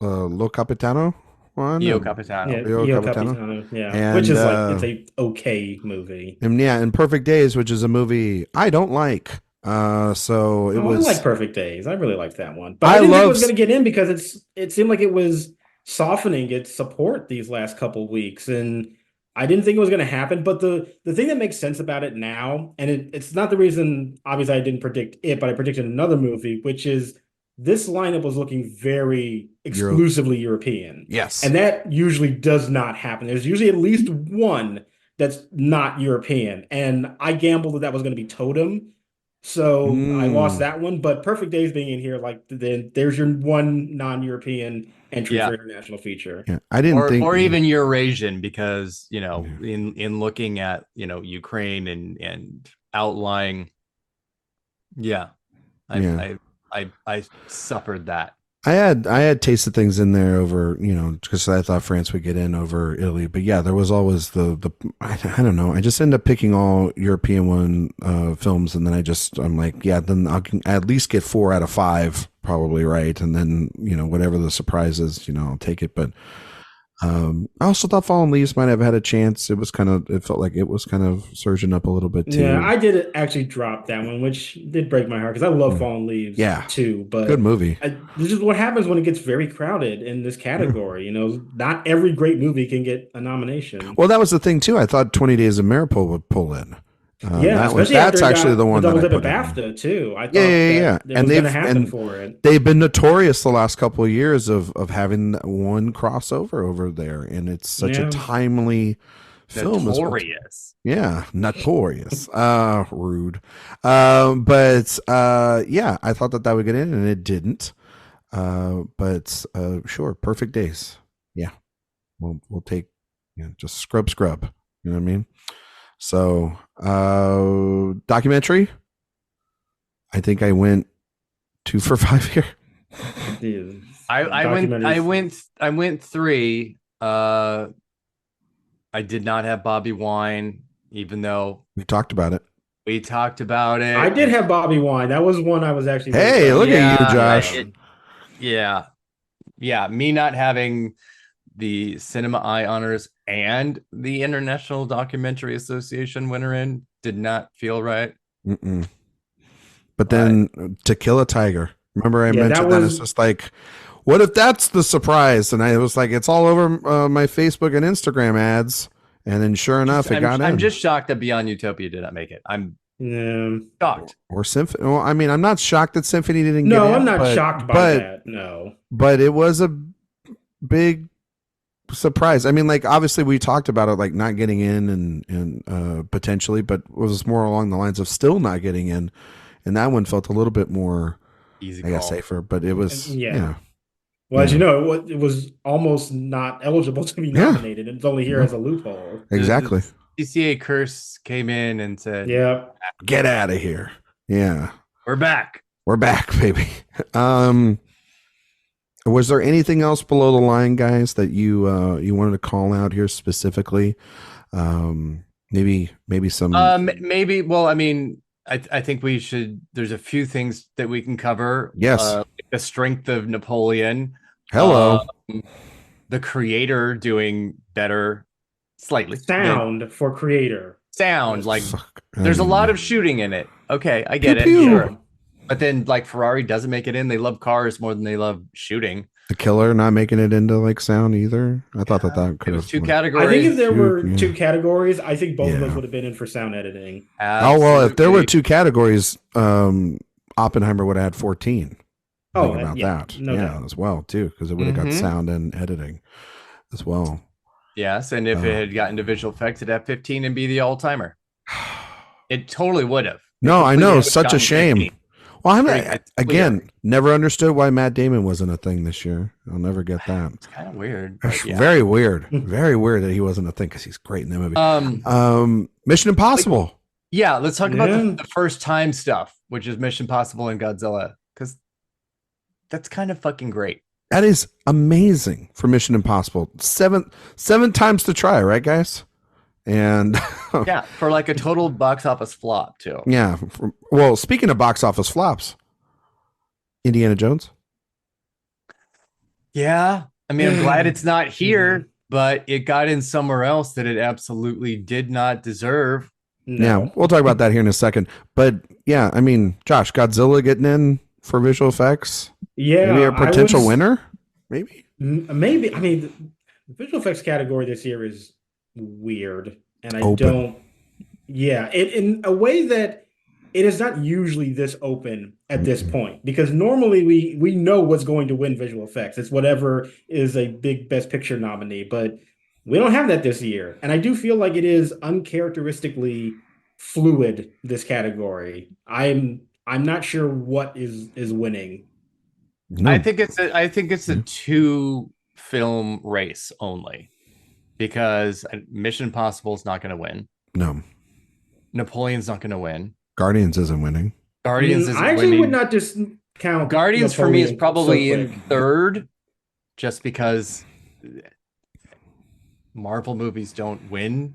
Lo Capitano one? Io Capitano. Yeah, Io Capitano. Yeah, and, which is it's a okay movie. And Perfect Days, which is a movie I don't like. So it was. I like Perfect Days. I really liked that one, but I didn't think it was going to get in because it seemed like it was softening its support these last couple weeks, and I didn't think it was going to happen. But the thing that makes sense about it now, and it's not the reason, obviously, I didn't predict it, but I predicted another movie, which is this lineup was looking very exclusively European. Yes, and that usually does not happen. There's usually at least one that's not European, and I gambled that was going to be Totem. So I lost that one, but Perfect Days being in here, like there's your one non-European entry for international feature. Yeah, I didn't think, or even Eurasian, because in looking at Ukraine and outlying, I suffered that. I had tasted things in there over, because I thought France would get in over Italy, but yeah, there was always the I don't know. I just end up picking all European films, and then I'm like, yeah, then I can at least get 4 out of 5 probably right, and then whatever the surprise is, I'll take it. But I also thought Fallen Leaves might have had a chance. It felt like it was kind of surging up a little bit too. Yeah, I did actually drop that one, which did break my heart because I love Fallen Leaves too. But good movie. This is what happens when it gets very crowded in this category. Not every great movie can get a nomination. Well, that was the thing too. I thought 20 Days of Maripol would pull in. That's actually the one that I put BAFTA too. I thought and was going to happen for it. They've been notorious the last couple of years of having one crossover over there, and it's such a timely film Notorious. Notorious. Rude. But yeah, I thought that would get in, and it didn't. But sure, Perfect Days. Yeah, we'll take just scrub. You know what I mean? So documentary. I think I went 2 for 5 here. I went 3. I did not have Bobby Wine, even though we talked about it. I did have Bobby Wine. That was one I was actually. Hey, look at you, Josh. Me not having the Cinema Eye honors and the International Documentary Association winner in did not feel right. Mm-mm. But then To Kill a Tiger. Remember I mentioned that it's just like, what if that's the surprise? And I was like, it's all over my Facebook and Instagram ads. And then sure enough, it got in. I'm just shocked that Beyond Utopia did not make it. I'm shocked. Or Symphony. Well, I mean, I'm not shocked that Symphony didn't get in. No, I'm not shocked by that. No. But it was a big surprise. I mean, like, obviously we talked about it, like not getting in and potentially, but it was more along the lines of still not getting in. And that one felt a little bit more, easy, I guess, safer, but it was, Well, as you know, it was almost not eligible to be nominated. It's only here as a loophole. Exactly. The CCA curse came in and said, get out of here. Yeah. We're back, baby. Was there anything else below the line, guys, that you wanted to call out here specifically? Maybe some. Maybe. Well, I mean, I think we should. There's a few things that we can cover. Yes. The strength of Napoleon. Hello. The creator doing better, slightly. Sound for creator. Sound like there's a lot of shooting in it. Okay, I get Pew, it. pew. Sure. But then, like, Ferrari doesn't make it in. They love cars more than they love shooting. The Killer not making it into like sound either. I thought that could have 2 categories. I think if there were 2 categories, I think both of those would have been in for sound editing. Absolutely. Oh well, if there were 2 categories, Oppenheimer would have had 14. Think about that. No doubt. As well too, because it would have got sound and editing as well. Yes, and if it had gotten to visual effects, it'd have 15 and be the all-timer. It totally would have. No, I know, such a shame. 15. Well, again, never understood why Matt Damon wasn't a thing this year. I'll never get that. It's kind of weird. Very weird. Very weird that he wasn't a thing because he's great in that movie. Mission Impossible. Let's talk about the first time stuff, which is Mission Impossible and Godzilla, because that's kind of fucking great. That is amazing for Mission Impossible. Seven times to try, right, guys? And for like a total box office flop too. Yeah. Well, speaking of box office flops, Indiana Jones. Yeah. I mean, I'm glad it's not here, but it got in somewhere else that it absolutely did not deserve. No. Yeah, we'll talk about that here in a second. But yeah, I mean, Josh, Godzilla getting in for visual effects. Yeah. Maybe a potential winner? Maybe. Maybe. I mean, the visual effects category this year is weird, and I open. it in a way that it is not usually this open at this point, because normally we know what's going to win visual effects. It's whatever is a big best picture nominee, but we don't have that this year, and I do feel like it is uncharacteristically fluid, this category. I'm not sure what is winning. No. I think it's a 2 film race only. Because Mission Impossible is not going to win. No. Napoleon's not going to win. Guardians isn't winning. Guardians isn't winning. I actually would not discount Guardians Napoleon for me is probably so in quick. 3rd, just because Marvel movies don't win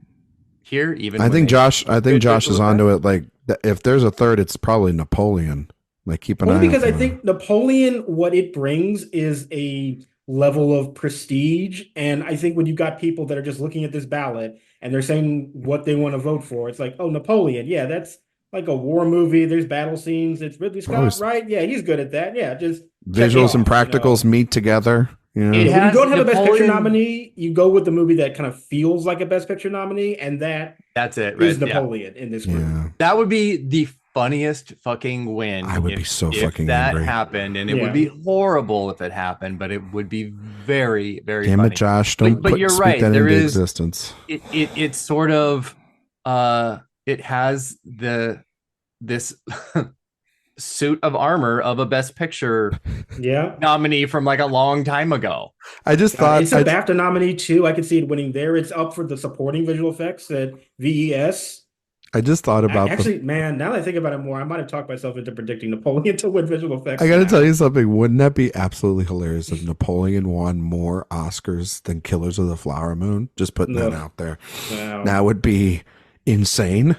here. I think Josh is onto it. Like, if there's a 3rd, it's probably Napoleon. Like, keep an eye on it. Because I think Napoleon, what it brings is a level of prestige, and I think when you got people that are just looking at this ballot and they're saying what they want to vote for, it's like, oh, Napoleon, yeah, that's like a war movie. There's battle scenes. It's Ridley Scott, right? Yeah, he's good at that. Yeah, just visuals and practicals meet together. You know? When you don't have a Best Picture nominee, you go with the movie that kind of feels like a Best Picture nominee, and that's it. Is Napoleon in this group? Yeah. That would be the funniest fucking win. I would be so fucking that angry. happened, and it would be horrible if it happened, but it would be very, very Damn funny. it, Josh! Don't but you're speak right. that There into is existence. It's sort of it has this suit of armor of a Best Picture nominee from like a long time ago. I just thought it's a BAFTA nominee too. I could see it winning there. It's up for the supporting visual effects at VES. I just thought about man, now that I think about it more, I might have talked myself into predicting Napoleon to win visual effects. I got to tell you something. Wouldn't that be absolutely hilarious if Napoleon won more Oscars than Killers of the Flower Moon? Just putting that out there. Wow. That would be insane.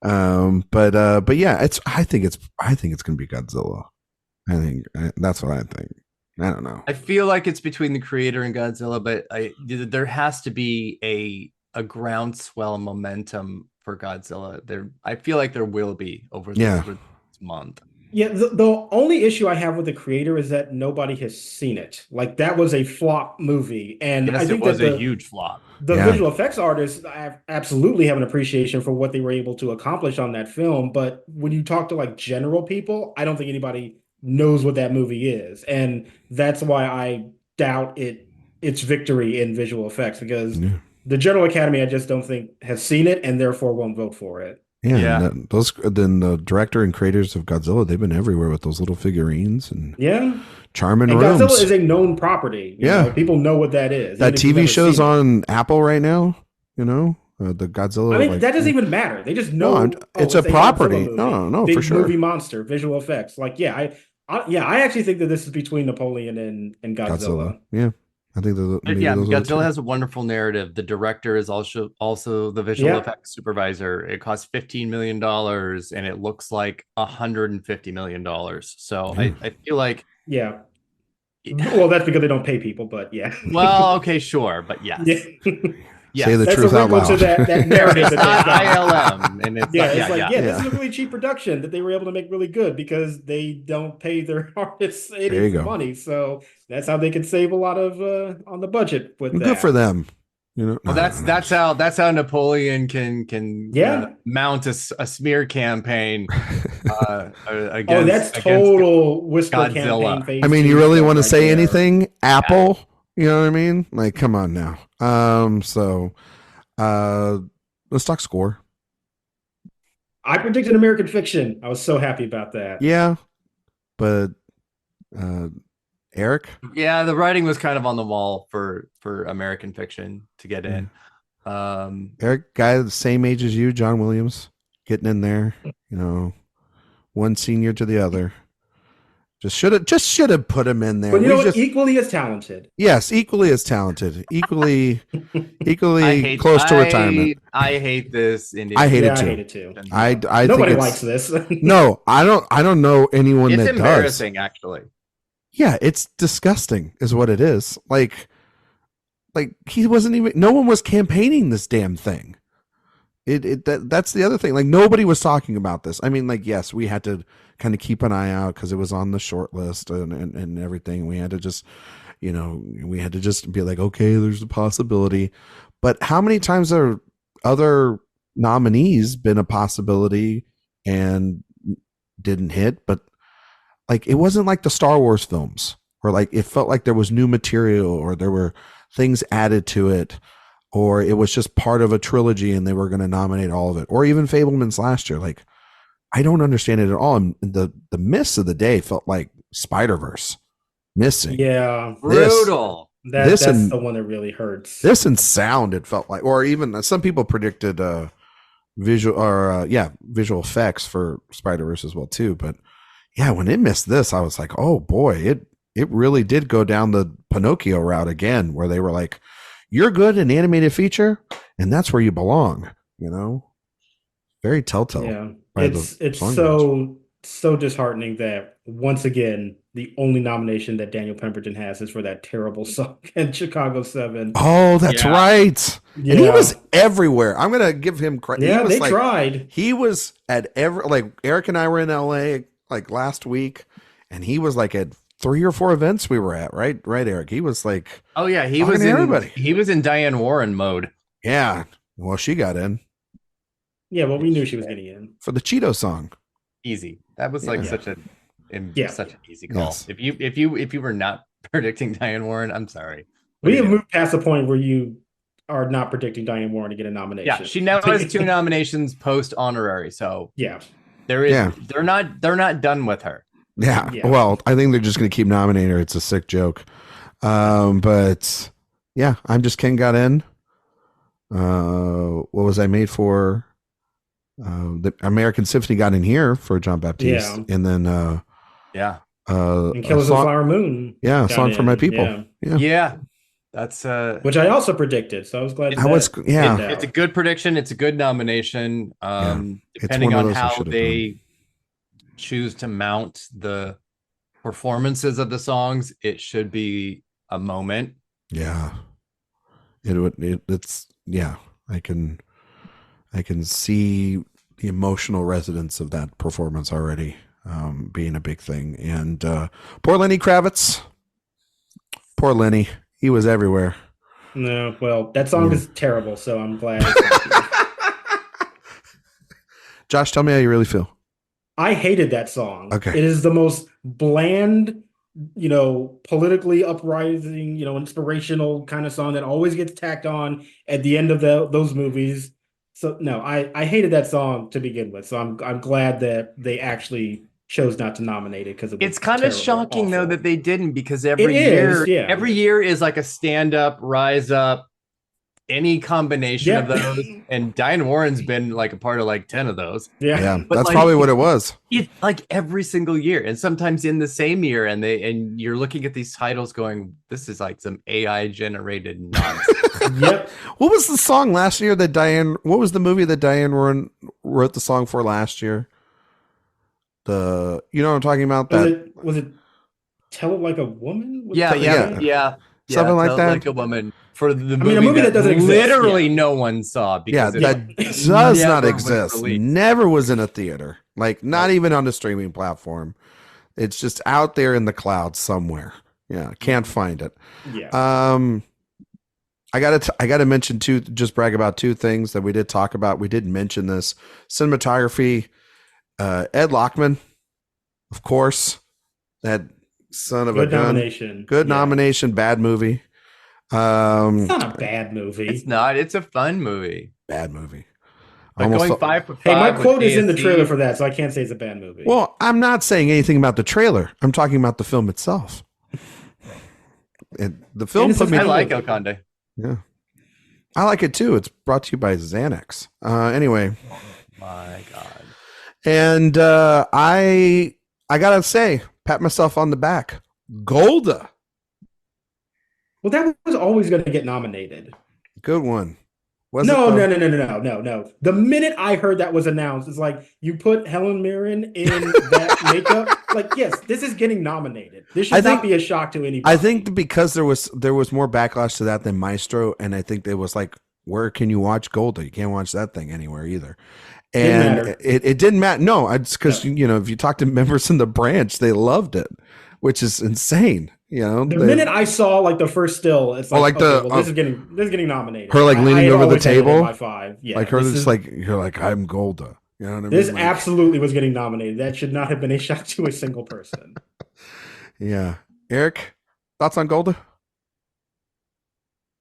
But yeah, I think it's going to be Godzilla. That's what I think. I don't know. I feel like it's between the creator and Godzilla, but there has to be a groundswell momentum for Godzilla. I feel like there will be over this month. Yeah, the only issue I have with the creator is that nobody has seen it. Like, that was a flop movie, and I think it was a huge flop. The visual effects artists absolutely have an appreciation for what they were able to accomplish on that film, but when you talk to like general people, I don't think anybody knows what that movie is, and that's why I doubt its victory in visual effects, because the general academy I just don't think has seen it and therefore won't vote for it. Then the director and creators of Godzilla, they've been everywhere with those little figurines and charming rooms. Godzilla is a known property. You know, people know what that is. That TV show's on Apple right now. You know, the Godzilla. I mean, that doesn't even matter. They just know it's a property. No, big for sure. Movie monster, visual effects. Like, I actually think that this is between Napoleon and Godzilla. Yeah. I think Godzilla has a wonderful narrative. The director is also the visual effects supervisor. It costs $15 million and it looks like $150 million. So I feel like well, that's because they don't pay people, but well, okay, sure, but yes. Yes. Say the truth out loud. That narrative it's not ILM, and it's this is a really cheap production that they were able to make really good because they don't pay their artists any money. So that's how they could save a lot of on the budget with that. Good for them. You know, well, that's how Napoleon can mount a smear campaign against. That's total whisper Godzilla. campaign. I mean, you really want to say anything? Apple. You know what I mean? Like, come on now. So let's talk score. I predicted American Fiction. I was so happy about that. Yeah, but Erik? Yeah, the writing was kind of on the wall for American Fiction to get in. Erik, guy the same age as you, John Williams, getting in there. You know, one senior to the other. Just should have put him in there. But you know what? Equally as talented. Yes, equally as talented. Equally close to retirement. I hate this. I hate it too. I hate it too. I Nobody think likes this. No, I don't know anyone that does. It's embarrassing, actually. Yeah, it's disgusting, is what it is. Like he wasn't even. No one was campaigning this damn thing. That's the other thing. Like, nobody was talking about this. I mean, like, yes, we had to kind of keep an eye out because it was on the short list and everything. We had to just, be like, okay, there's a possibility. But how many times are other nominees been a possibility and didn't hit? But like, it wasn't like the Star Wars films where like it felt like there was new material or there were things added to it, or it was just part of a trilogy and they were going to nominate all of it, or even Fableman's last year. Like, I don't understand it at all. And the miss of the day felt like Spider-Verse missing. Yeah. Brutal. That's the one that really hurts. This and sound, it felt like, or even some people predicted visual effects for Spider-Verse as well too. But yeah, when it missed this, I was like, oh boy, it really did go down the Pinocchio route again, where they were like, you're good in animated feature, and that's where you belong. You know, very telltale. Yeah, it's so disheartening that once again the only nomination that Daniel Pemberton has is for that terrible song in Chicago 7. Oh, that's right. Yeah. And he was everywhere. I'm gonna give him credit. Yeah, they tried. He was at Erik and I were in LA like last week, and he was like at 3 or 4 events we were at, right, Erik? He was like, oh yeah, he was in Diane Warren mode. Yeah, well, she got in. Yeah, well, we knew she was getting in for the Cheeto song. Easy. That was like such an easy call. Yes. If you were not predicting Diane Warren, I'm sorry. We have moved past the point where you are not predicting Diane Warren to get a nomination. Yeah, she now has 2 nominations post honorary. So there is they're not done with her. Yeah. Well, I think they're just going to keep nominating her. It's a sick joke. But yeah, I'm Just Ken got in. What was I Made For? The American Symphony got in here for John Baptiste, and then and Killers of the Flower Moon. Yeah, Song for My People. Yeah. That's which I also predicted, so I was glad. It's a good prediction. It's a good nomination. Depending on how they choose to mount the performances of the songs, it should be a moment. Yeah, it's I can see the emotional resonance of that performance already being a big thing. And poor Lenny Kravitz. Poor Lenny. He was everywhere. No, well, that song is terrible, so I'm glad. Josh, tell me how you really feel. I hated that song. Okay. It is the most bland, politically uprising, inspirational kind of song that always gets tacked on at the end of those movies. So no, I hated that song to begin with. So I'm glad that they actually chose not to nominate it because it's kind of shocking though that they didn't, because every year is like a stand up, rise up, any combination of those, and Diane Warren's been like a part of like 10 of those. But that's like, probably what it was. It like every single year, and sometimes in the same year, and you're looking at these titles going, this is like some AI generated nonsense. What was the song last year what was the movie that Diane Warren wrote the song for last year? You know what I'm talking about? Was it Tell It Like a Woman? Something like that. Like a Woman, for the movie, a movie that doesn't exist. Literally no one saw, because that does not exist. Never was in a theater, like not even on a streaming platform. It's just out there in the clouds somewhere. Yeah, can't find it. I gotta mention just brag about 2 things that we did talk about. We did mention this cinematography. Ed Lockman, of course, that son of a gun. Good nomination. Bad movie. It's not a bad movie. It's not. It's a fun movie. Bad movie. Going 5 for 5. Hey, my quote is in the trailer for that, so I can't say it's a bad movie. Well, I'm not saying anything about the trailer. I'm talking about the film itself. The film put me. I like El Conde. Yeah, I like it too. It's brought to you by Xanax. Anyway. Oh my God. And I gotta say, pat myself on the back. Golda. Well, that was always going to get nominated. Good one. No. The minute I heard that was announced, it's like, you put Helen Mirren in that makeup. Like, yes, this is getting nominated. This should not be a shock to anybody. I think because there was more backlash to that than Maestro, and I think it was like, where can you watch Golda? You can't watch that thing anywhere either. And it didn't matter. No, it's because if you talk to members in the branch, they loved it, which is insane. The minute I saw like the first still, it's like, this is getting nominated. Her like leaning over the table, high five. Yeah, like her just like, you're like, I'm Golda. You know what I mean? This absolutely was getting nominated. That should not have been a shock to a single person. Yeah, Erik, thoughts on Golda?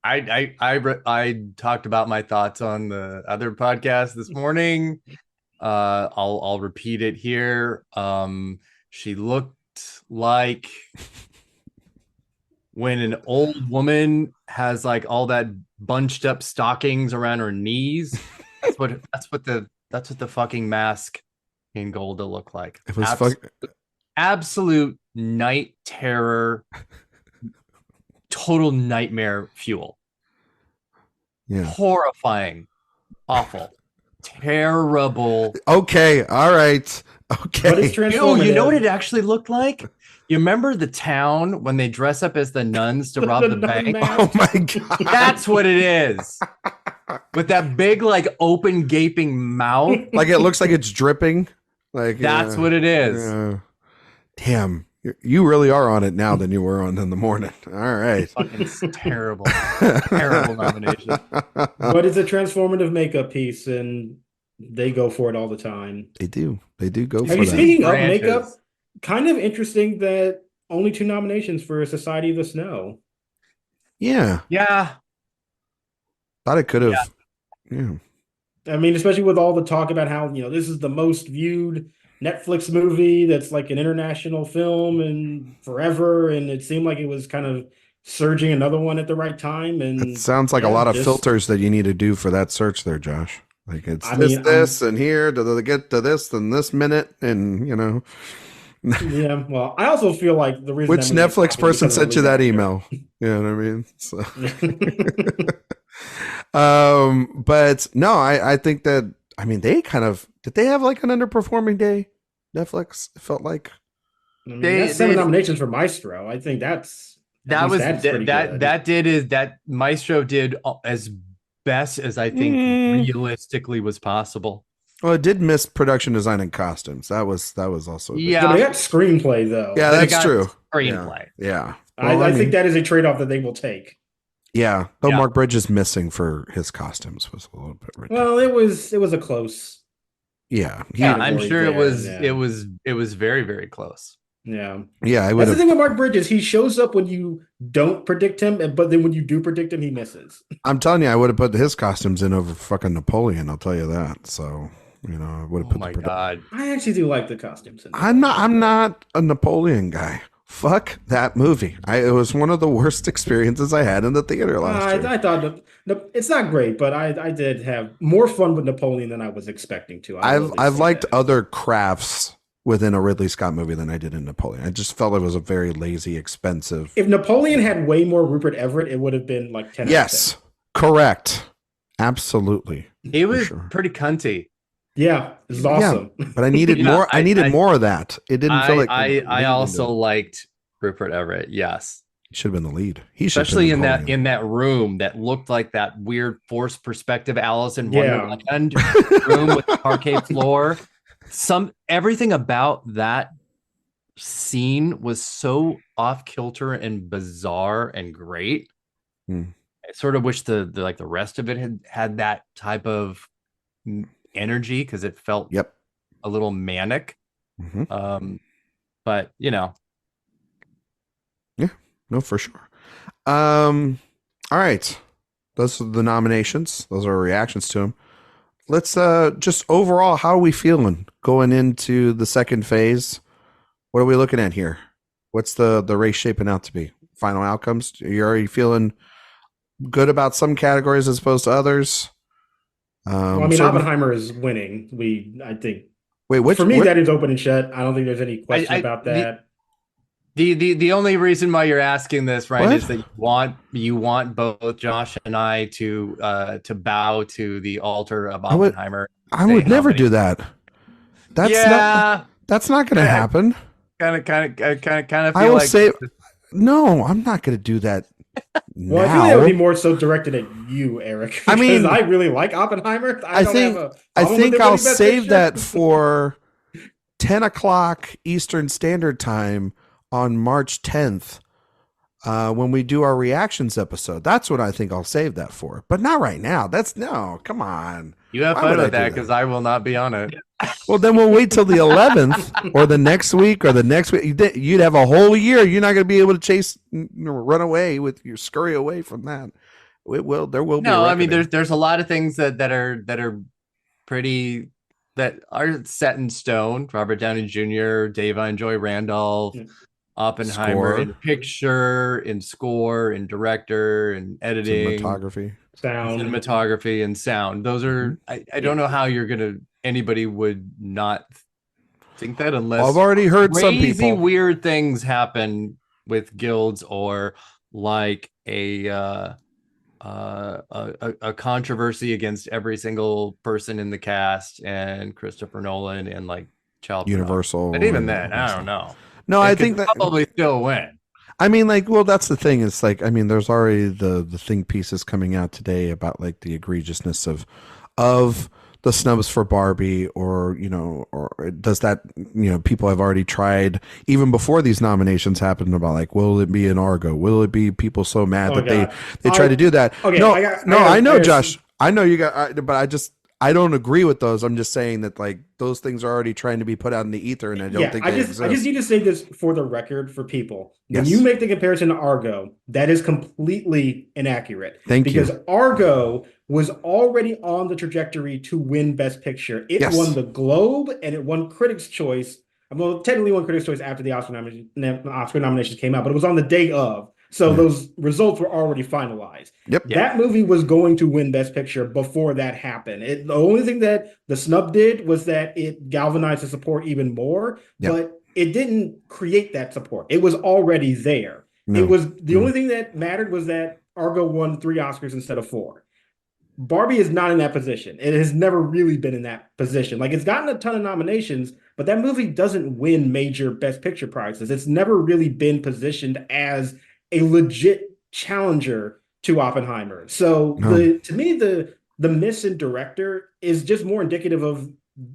I talked about my thoughts on the other podcast this morning. I'll repeat it here. She looked like when an old woman has like all that bunched up stockings around her knees. That's what the fucking mask in Golda looked like. It was absolute night terror. Total nightmare fuel. Yeah. Horrifying. Awful. Terrible. Okay. All right. Okay. But it's transformative. You know what it actually looked like? You remember the town when they dress up as the nuns to rob the bank? Oh my God. That's what it is. With that big, like, open, gaping mouth. Like it looks like it's dripping. Like that's what it is. Damn. You really are on it now than you were on in the morning. All right. Fucking terrible. Terrible nomination. But it's a transformative makeup piece, and They go for it all the time. They do go I for mean, that. speaking of Branches. makeup, kind of interesting that only 2 nominations for Society of the Snow. Yeah, Yeah. thought it could have. Yeah. I mean, especially with all the talk about how, this is the most viewed Netflix movie that's like an international film and forever. And it seemed like it was kind of surging another one at the right time. It And sounds like a yeah, lot of just- filters that you need to do for that search there, Josh. Like it's I this, mean, this, and here. Do they get to this and this minute? And Yeah, well, I also feel like the reason which that movie is Netflix popular person because of sent you that the lead email? You know what I mean? So, actor. but no, I think that they did they have like an underperforming day? Netflix, it felt like. I mean, They- that's 7 they- nominations for Maestro. I think that's pretty good. that Maestro did as best as I think realistically was possible. Well, it did miss production design and costumes. That was also a big- Yeah, but they got screenplay though. Yeah, But it that's got true. Screenplay. Yeah. I Well, think that is a trade-off that they will take. Yeah, though Yeah. Mark Bridges missing for his costumes was a little bit ridiculous. Well, it was a close. Yeah, Yeah, I'm category sure there, it was very, very close. Yeah. yeah. I would That's the have. thing with Mark Bridges. He shows up when you don't predict him, but then when you do predict him, he misses. I'm telling you, I would have put his costumes in over fucking Napoleon. I'll tell you that. So I would have Oh put. my the god. I actually do like the costumes. I'm not a Napoleon guy. Fuck that movie. It was one of the worst experiences I had in the theater last year. I thought it's not great, but I did have more fun with Napoleon than I was expecting to. I've liked other crafts within a Ridley Scott movie than I did in Napoleon. I just felt it was a very lazy, expensive. If Napoleon had way more Rupert Everett, it would have been like 10. Yes, correct, absolutely. He was sure. pretty cunty. Yeah, this is awesome. But I needed Yeah, more. I needed I- more of that. It didn't feel like I also liked Rupert Everett. Yes. should have been the lead. He should have Especially been in Napoleon. that room that looked like that weird forced perspective Alice in Yeah. Wonderland room with the parquet floor. Everything about that scene was so off kilter and bizarre and great. Hmm. I sort of wish the rest of it had that type of energy because it felt Yep. a little manic. Mhm. But No, for sure. All right. Those are the nominations. Those are our reactions to them. Let's just overall, how are we feeling going into the second phase? What are we looking at here? What's the race shaping out to be? Final outcomes? Are you already feeling good about some categories as opposed to others? Well, I mean, Oppenheimer is winning. I think. Wait, For me, that is open and shut. I don't think there's any question about that. The only reason why you're asking this, right, What? is that you want both Josh and I to bow to the altar of Oppenheimer. I would never do that. That's not going to happen. Kind of. I will say, no, I'm not going to do that. Well, I feel like that would be more so directed at you, Erik. I mean, I really like Oppenheimer. I think I'll save that for 10 o'clock Eastern Standard Time on March 10th when we do our reactions episode. That's what I think I'll save that for, but not right now. Come on. You have Why fun would I with do that that? because I will not be on it. Well, then we'll wait till the 11th or the next week or the next week. You'd have a whole year. You're not going to be able to run away with your scurry away from that. There will be. No, I mean, there's a lot of things that are pretty that are set in stone. Robert Downey Jr., Da'Vine Joy Randolph, Oppenheimer Score. in picture, in score, in director, in editing, cinematography, and sound. Those are I don't know how anybody would not think that unless I've already heard some crazy people. weird things happen with guilds or like a controversy against every single person in the cast and Christopher Nolan and like child Universal. But even then, I don't know. No, I It think could that probably still win. I mean, that's the thing. It's like, there's already the think pieces coming out today about like the egregiousness of the snubs for Barbie, or does that, people have already tried even before these nominations happened about like, will it be an Argo? Will it be people so mad that they try to do that? Okay, I know, Josh. I know you got, but I don't agree with those. I'm just saying that like those things are already trying to be put out in the ether, and I don't think I they just exist. need to say this for the record for people. When Yes. you make the comparison to Argo, that is completely inaccurate. Thank you. Because Argo was already on the trajectory to win Best Picture. It Yes. won the Globe and it won Critics' Choice. Well, technically won Critics' Choice after the Oscar nominations came out, but it was on the day of. So those results were already finalized. Yep. That movie was going to win Best Picture before that happened. The only thing that the snub did was that it galvanized the support even more, but it didn't create that support. It was already there. No. It was the only thing that mattered was that Argo won 3 Oscars instead of 4. Barbie is not in that position. It has never really been in that position. Like, it's gotten a ton of nominations, but that movie doesn't win major Best Picture prizes. It's never really been positioned as a legit challenger to Oppenheimer. So to me, the miss in director is just more indicative of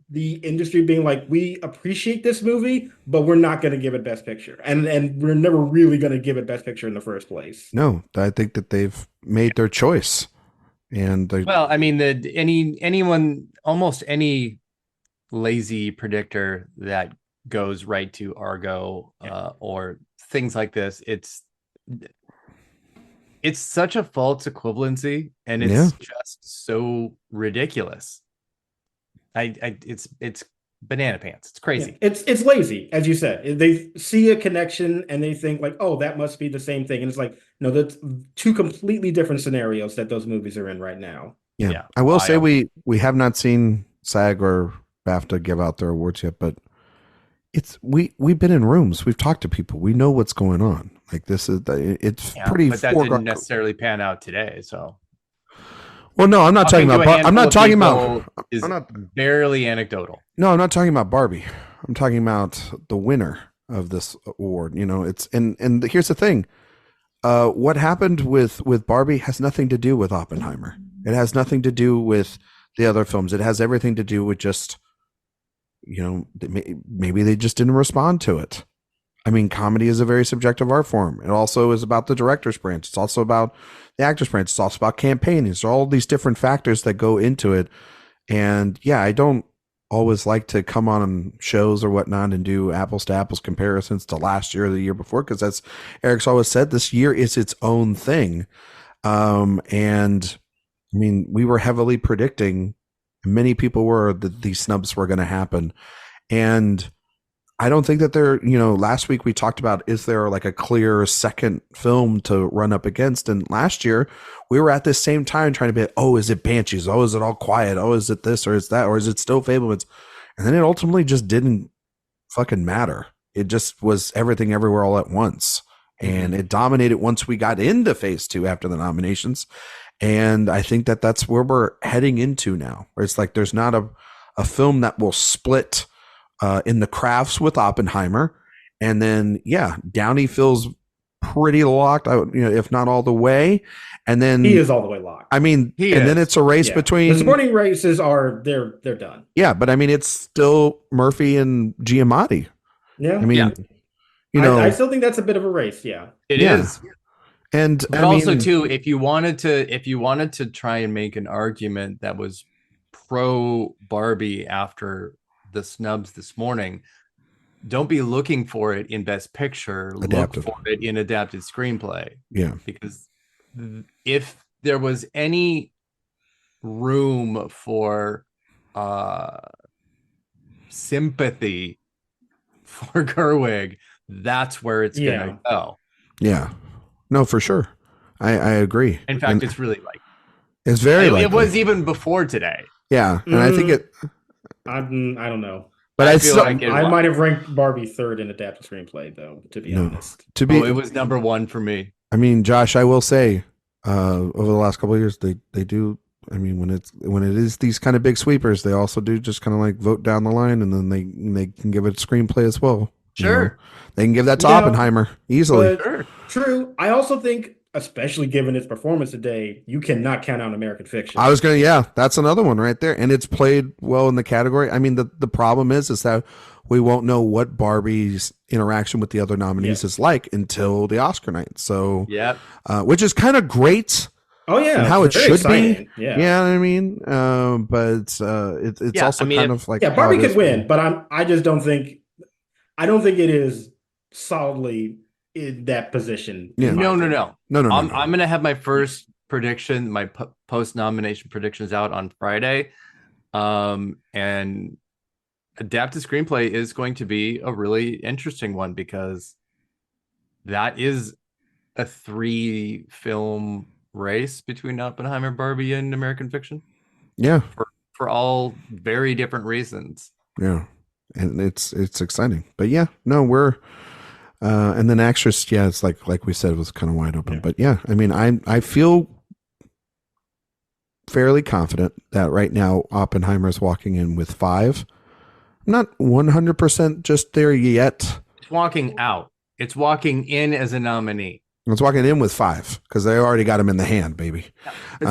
the industry being like, we appreciate this movie, but we're not going to give it Best Picture. And we're never really going to give it Best Picture in the first place. No, I think that they've made their choice. And well, I mean, almost any lazy predictor that goes right to Argo or things like this, it's such a false equivalency, and it's just so ridiculous. It's banana pants. It's crazy. Yeah. It's lazy, as you said. They see a connection and they think like, oh, that must be the same thing. And it's like, no, that's 2 completely different scenarios that those movies are in right now. Yeah. I will say we have not seen SAG or BAFTA give out their awards yet, but we've been in rooms. We've talked to people. We know what's going on. Like this is it's pretty. But that didn't necessarily pan out today. So. Well, no, I'm not talking about. I'm not talking about. I'm not barely anecdotal. No, I'm not talking about Barbie. I'm talking about the winner of this award. You know, it's and here's the thing. What happened with Barbie has nothing to do with Oppenheimer. It has nothing to do with the other films. It has everything to do with just, you know, maybe they just didn't respond to it. I mean, comedy is a very subjective art form. It also is about the director's branch. It's also about the actor's branch. It's also about campaigning. It's all these different factors that go into it. And yeah, I don't always like to come on shows or whatnot and do apples to apples comparisons to last year or the year before, because as Erik's always said, this year is its own thing. And I mean, we were heavily predicting, many people were, that these snubs were going to happen. And I don't think that they're, you know, last week we talked about, is there like a clear second film to run up against? And last year we were at this same time trying to be, oh, is it Banshees? Oh, is it All Quiet? Oh, is it this or is that? Or is it still Fablemans? And then it ultimately just didn't fucking matter. It just was Everything Everywhere All at Once. And it dominated once we got into phase 2 after the nominations. And I think that that's where we're heading into now, where it's like there's not a film that will split in the crafts with Oppenheimer. And then, yeah, Downey feels pretty locked, if not all the way. And then he is all the way locked. I mean, then it's a race between the supporting races they're done. Yeah, but I mean, it's still Murphy and Giamatti. Yeah, I mean, you know, I still think that's a bit of a race. Yeah, it is. And but also too, if you wanted to try and make an argument that was pro Barbie after the snubs this morning, don't be looking for it in Best Picture. Look for it in adapted screenplay. Yeah, because if there was any room for sympathy for Gerwig, that's where it's gonna go. Yeah, no, for sure. I agree. In fact, it's really like it's very likely. It was even before today. Yeah, and I think it. I don't know, but I might have ranked Barbie third in adapted screenplay, though. To be honest, it was number 1 for me. I mean, Josh, I will say, over the last couple of years, they do. I mean, when it is these kind of big sweepers, they also do just kind of like vote down the line, and then they can give it a screenplay as well. Sure, you know? They can give that to Oppenheimer easily. True. I also think, especially given its performance today, you cannot count out American Fiction. I was gonna, that's another one right there, and it's played well in the category. I mean, the problem is that we won't know what Barbie's interaction with the other nominees is like until the Oscar night. So, yeah, which is kind of great. Oh yeah, and how it very should exciting. be. Yeah. Yeah, I mean, but it's Yeah, also I mean, kind of like Yeah, how Barbie it could is win, for- but I just don't think it is solidly in that position. Yeah. in my no, opinion. No. I'm gonna have my first prediction, my post nomination predictions out on Friday. And adapted screenplay is going to be a really interesting one because that is a 3-film race between Oppenheimer, Barbie, and American Fiction Yeah, for all very different reasons. yeah, and it's exciting. But yeah, no, we're and then actress, yeah, it's like we said, it was kind of wide open. Yeah. But yeah, I mean, I feel fairly confident that right now Oppenheimer is walking in with 5. I'm not 100% just there yet. It's walking out. It's walking in as a nominee. It's walking in with 5 because they already got him in the hand, baby. But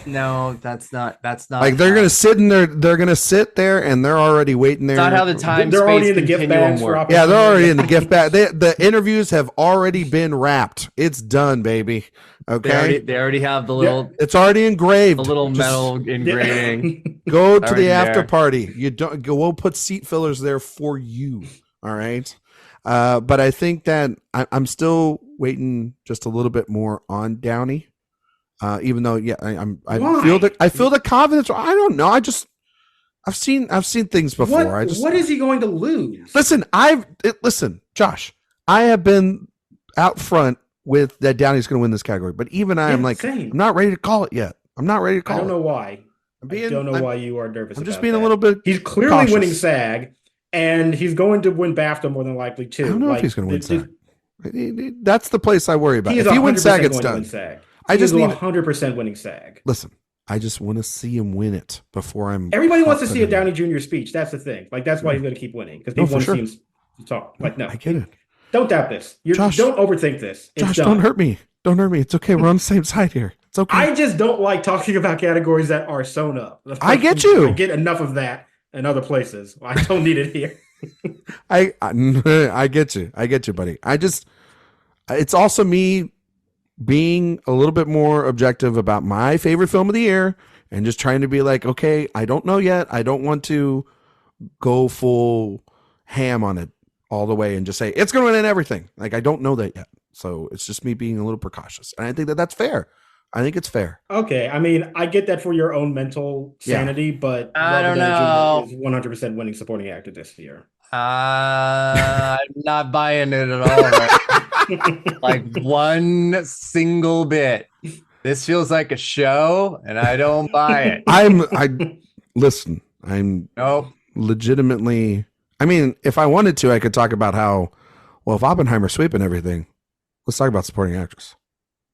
see, that's not Like they're gonna sit in there. They're gonna sit there, and they're already waiting there. That's not how the time They're already space in the gift continuum bags for works. Oppenheimer. Yeah, they're already in the gift bag. The interviews have already been wrapped. It's done, baby. Okay, They already have the little it's already engraved. Just metal engraving. go to already the after there. party. You don't go. We'll put seat fillers there for you. All right. But I think that I'm still waiting just a little bit more on Downey. Even though, yeah, I feel the confidence. I don't know. I've seen things before. What is he going to lose? Listen, Josh. I have been out front with that Downey's going to win this category, but even I'm like, same. I'm not ready to call it yet. I'm not ready to call I don't it. know why. I don't know why you are nervous. I'm just about being that. a little bit. He's clearly cautious. winning SAG, and he's going to win BAFTA more than likely too. I don't know if he's going to win SAG. That's the place I worry about. He is if he wins 100% SAG, it's going to done. win SAG. I just need 100% winning SAG. Listen, I just want to see him win it before I'm. Everybody wants to see a confident. Downey Jr. speech. That's the thing. Like that's why he's going to keep winning because No, people for want to sure. see him talk. Like no, I get it. Don't doubt this. Josh, don't overthink this. It's Josh, done. don't hurt me. Don't hurt me. It's okay. We're on the same side here. It's okay. I just don't like talking about categories that are sewn up. I get you. I get enough of that in other places. I don't need it here. I get you. I get you, buddy. It's also me being a little bit more objective about my favorite film of the year and just trying to be like, okay, I don't know yet. I don't want to go full ham on it all the way and just say it's going to win everything. Like I don't know that yet. So it's just me being a little precautious. And I think that that's fair. I think it's fair. Okay, I mean, I get that for your own mental sanity, but I don't Robert know. Downey Jr. is 100% winning supporting actor this year. I'm not buying it at all. Like one single bit. This feels like a show, and I don't buy it. Listen, I'm Nope. legitimately. I mean, if I wanted to, I could talk about how, well, if Oppenheimer's sweeping everything, let's talk about supporting actress.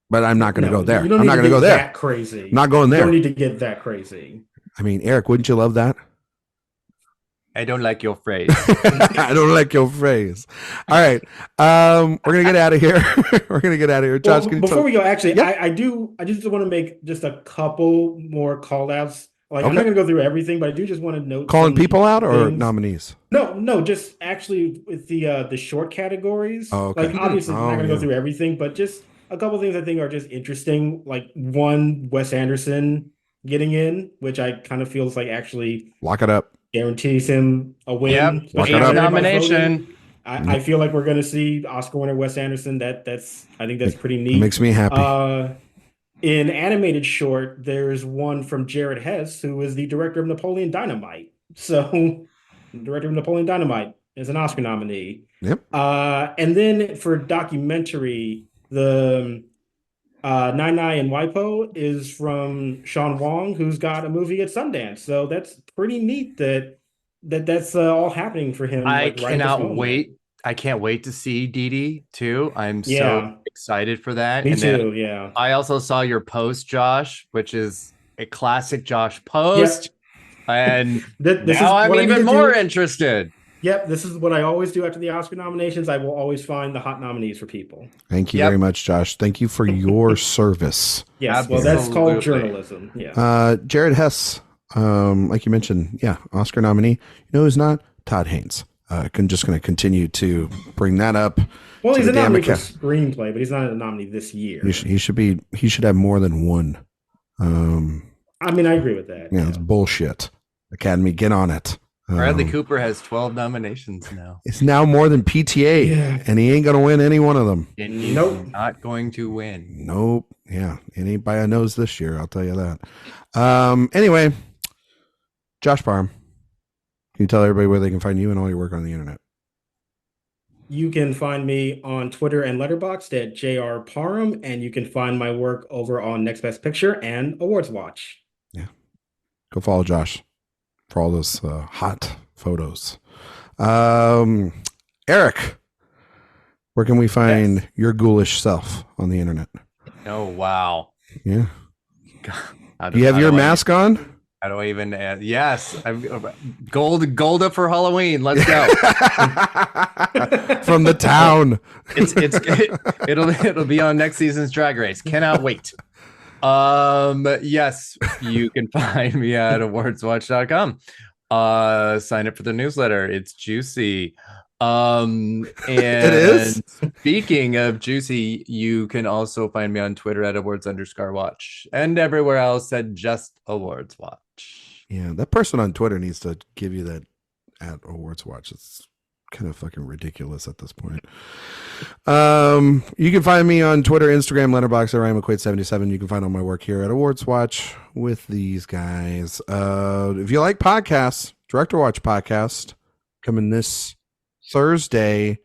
But I'm not going to go there. I'm not going to go there. That crazy. Not going there. You don't need to get that crazy. I mean, Erik, wouldn't you love that? I don't like your phrase. I don't like your phrase. All right. We're going to get out of here. Josh, before we go, actually, Yep. I just want to make just a couple more call outs. Like, I'm Okay. not going to go through everything, but I do just want to note calling some people out or things. nominees? No, just actually with the short categories. Oh, okay. Like, obviously, I'm not going to yeah. go through everything, but just a couple things I think are just interesting. Like, one, Wes Anderson getting in, which I kind of feels like actually Lock it up. guarantees him a win. Yep. especially Lock it if up. everybody's Nomination. voting. I feel like we're going to see Oscar winner Wes Anderson. I think that's pretty neat. It makes me happy. In animated short, there's one from Jared Hess, who is the director of Napoleon Dynamite. So, the director of Napoleon Dynamite is an Oscar nominee. Yep. And then for documentary, the Nine Nine and Waipo is from Sean Wong, who's got a movie at Sundance. So that's pretty neat that's all happening for him. I like, right at this cannot moment. wait. I can't wait to see Dee Dee too. I'm Yeah. so excited for that. Me And then too. Yeah. I also saw your post, Josh, which is a classic Josh post. And This now I'm what I need even to more do. interested. Yep, this is what I always do after the Oscar nominations. I will always find the hot nominees for people. Thank you Yep. very much, Josh. Thank you for your service. Yes, well, that's called Absolutely. journalism. Yeah. Jared Hess, like you mentioned, yeah, Oscar nominee. You know who's not? Todd Haynes. just going to continue to bring that up. Well, he's a nominee for Academy. screenplay, but he's not a nominee this year. He should have more than one. I mean, I agree with that. Yeah, it's bullshit. Academy, get on it. Bradley Cooper has 12 nominations now. It's now more than PTA, and he ain't going to win any one of them. And he's not going to win. Nope. Yeah, it ain't by a nose this year, I'll tell you that. Anyway, Josh Parham, can you tell everybody where they can find you and all your work on the internet? You can find me on Twitter and Letterboxd at JR Parham, and you can find my work over on Next Best Picture and AwardsWatch. Yeah. Go follow Josh for all those hot photos. Erik, where can we find your ghoulish self on the internet? Oh, wow. Yeah. Do you have your mask on? How do I even add? Yes. Gold up for Halloween. Let's go. From the town. It'll be on next season's Drag Race. Cannot wait. Yes, you can find me at awardswatch.com. Sign up for the newsletter. It's juicy. And it is. Speaking of juicy, you can also find me on Twitter at awards_watch and everywhere else at just AwardsWatch. Yeah, that person on Twitter needs to give you that at AwardsWatch. It's kind of fucking ridiculous at this point. You can find me on Twitter, Instagram, Letterboxd at Ryan McQuade 77. You can find all my work here at AwardsWatch with these guys. If you like podcasts, Director Watch Podcast coming this Thursday.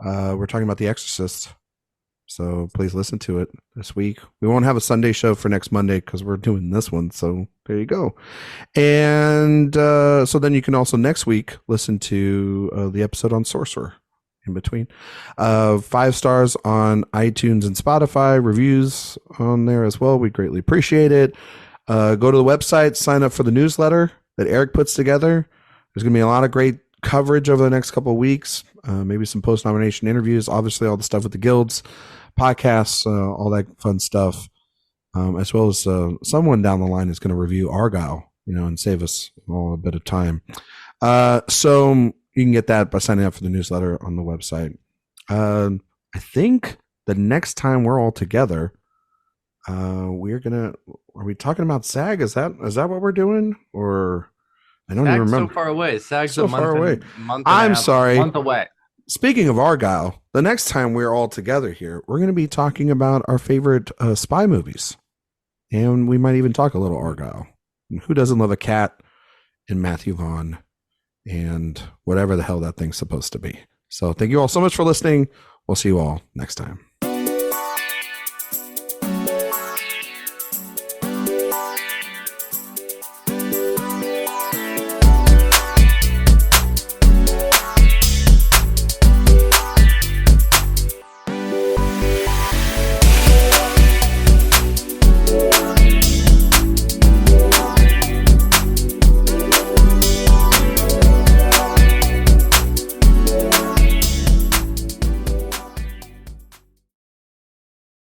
We're talking about The Exorcist, so please listen to it this week. We won't have a Sunday show for next Monday because we're doing this one, so there you go. And so then you can also next week listen to the episode on Sorcerer in between. 5 stars on iTunes and Spotify, reviews on there as well. We greatly appreciate it. Go to the website, sign up for the newsletter that Erik puts together. There's going to be a lot of great coverage over the next couple of weeks, maybe some post-nomination interviews, obviously all the stuff with the guilds, podcasts, all that fun stuff, as well as someone down the line is going to review Argyle, and save us all a bit of time. So you can get that by signing up for the newsletter on the website. I think the next time we're all together, are we talking about SAG? Is that what we're doing? Or I don't even remember. So far away. SAG's so a month far away. I'm sorry. A month away. Speaking of Argyle, the next time we're all together here, we're going to be talking about our favorite spy movies. And we might even talk a little Argyle. And who doesn't love a cat in Matthew Vaughn and whatever the hell that thing's supposed to be? So thank you all so much for listening. We'll see you all next time.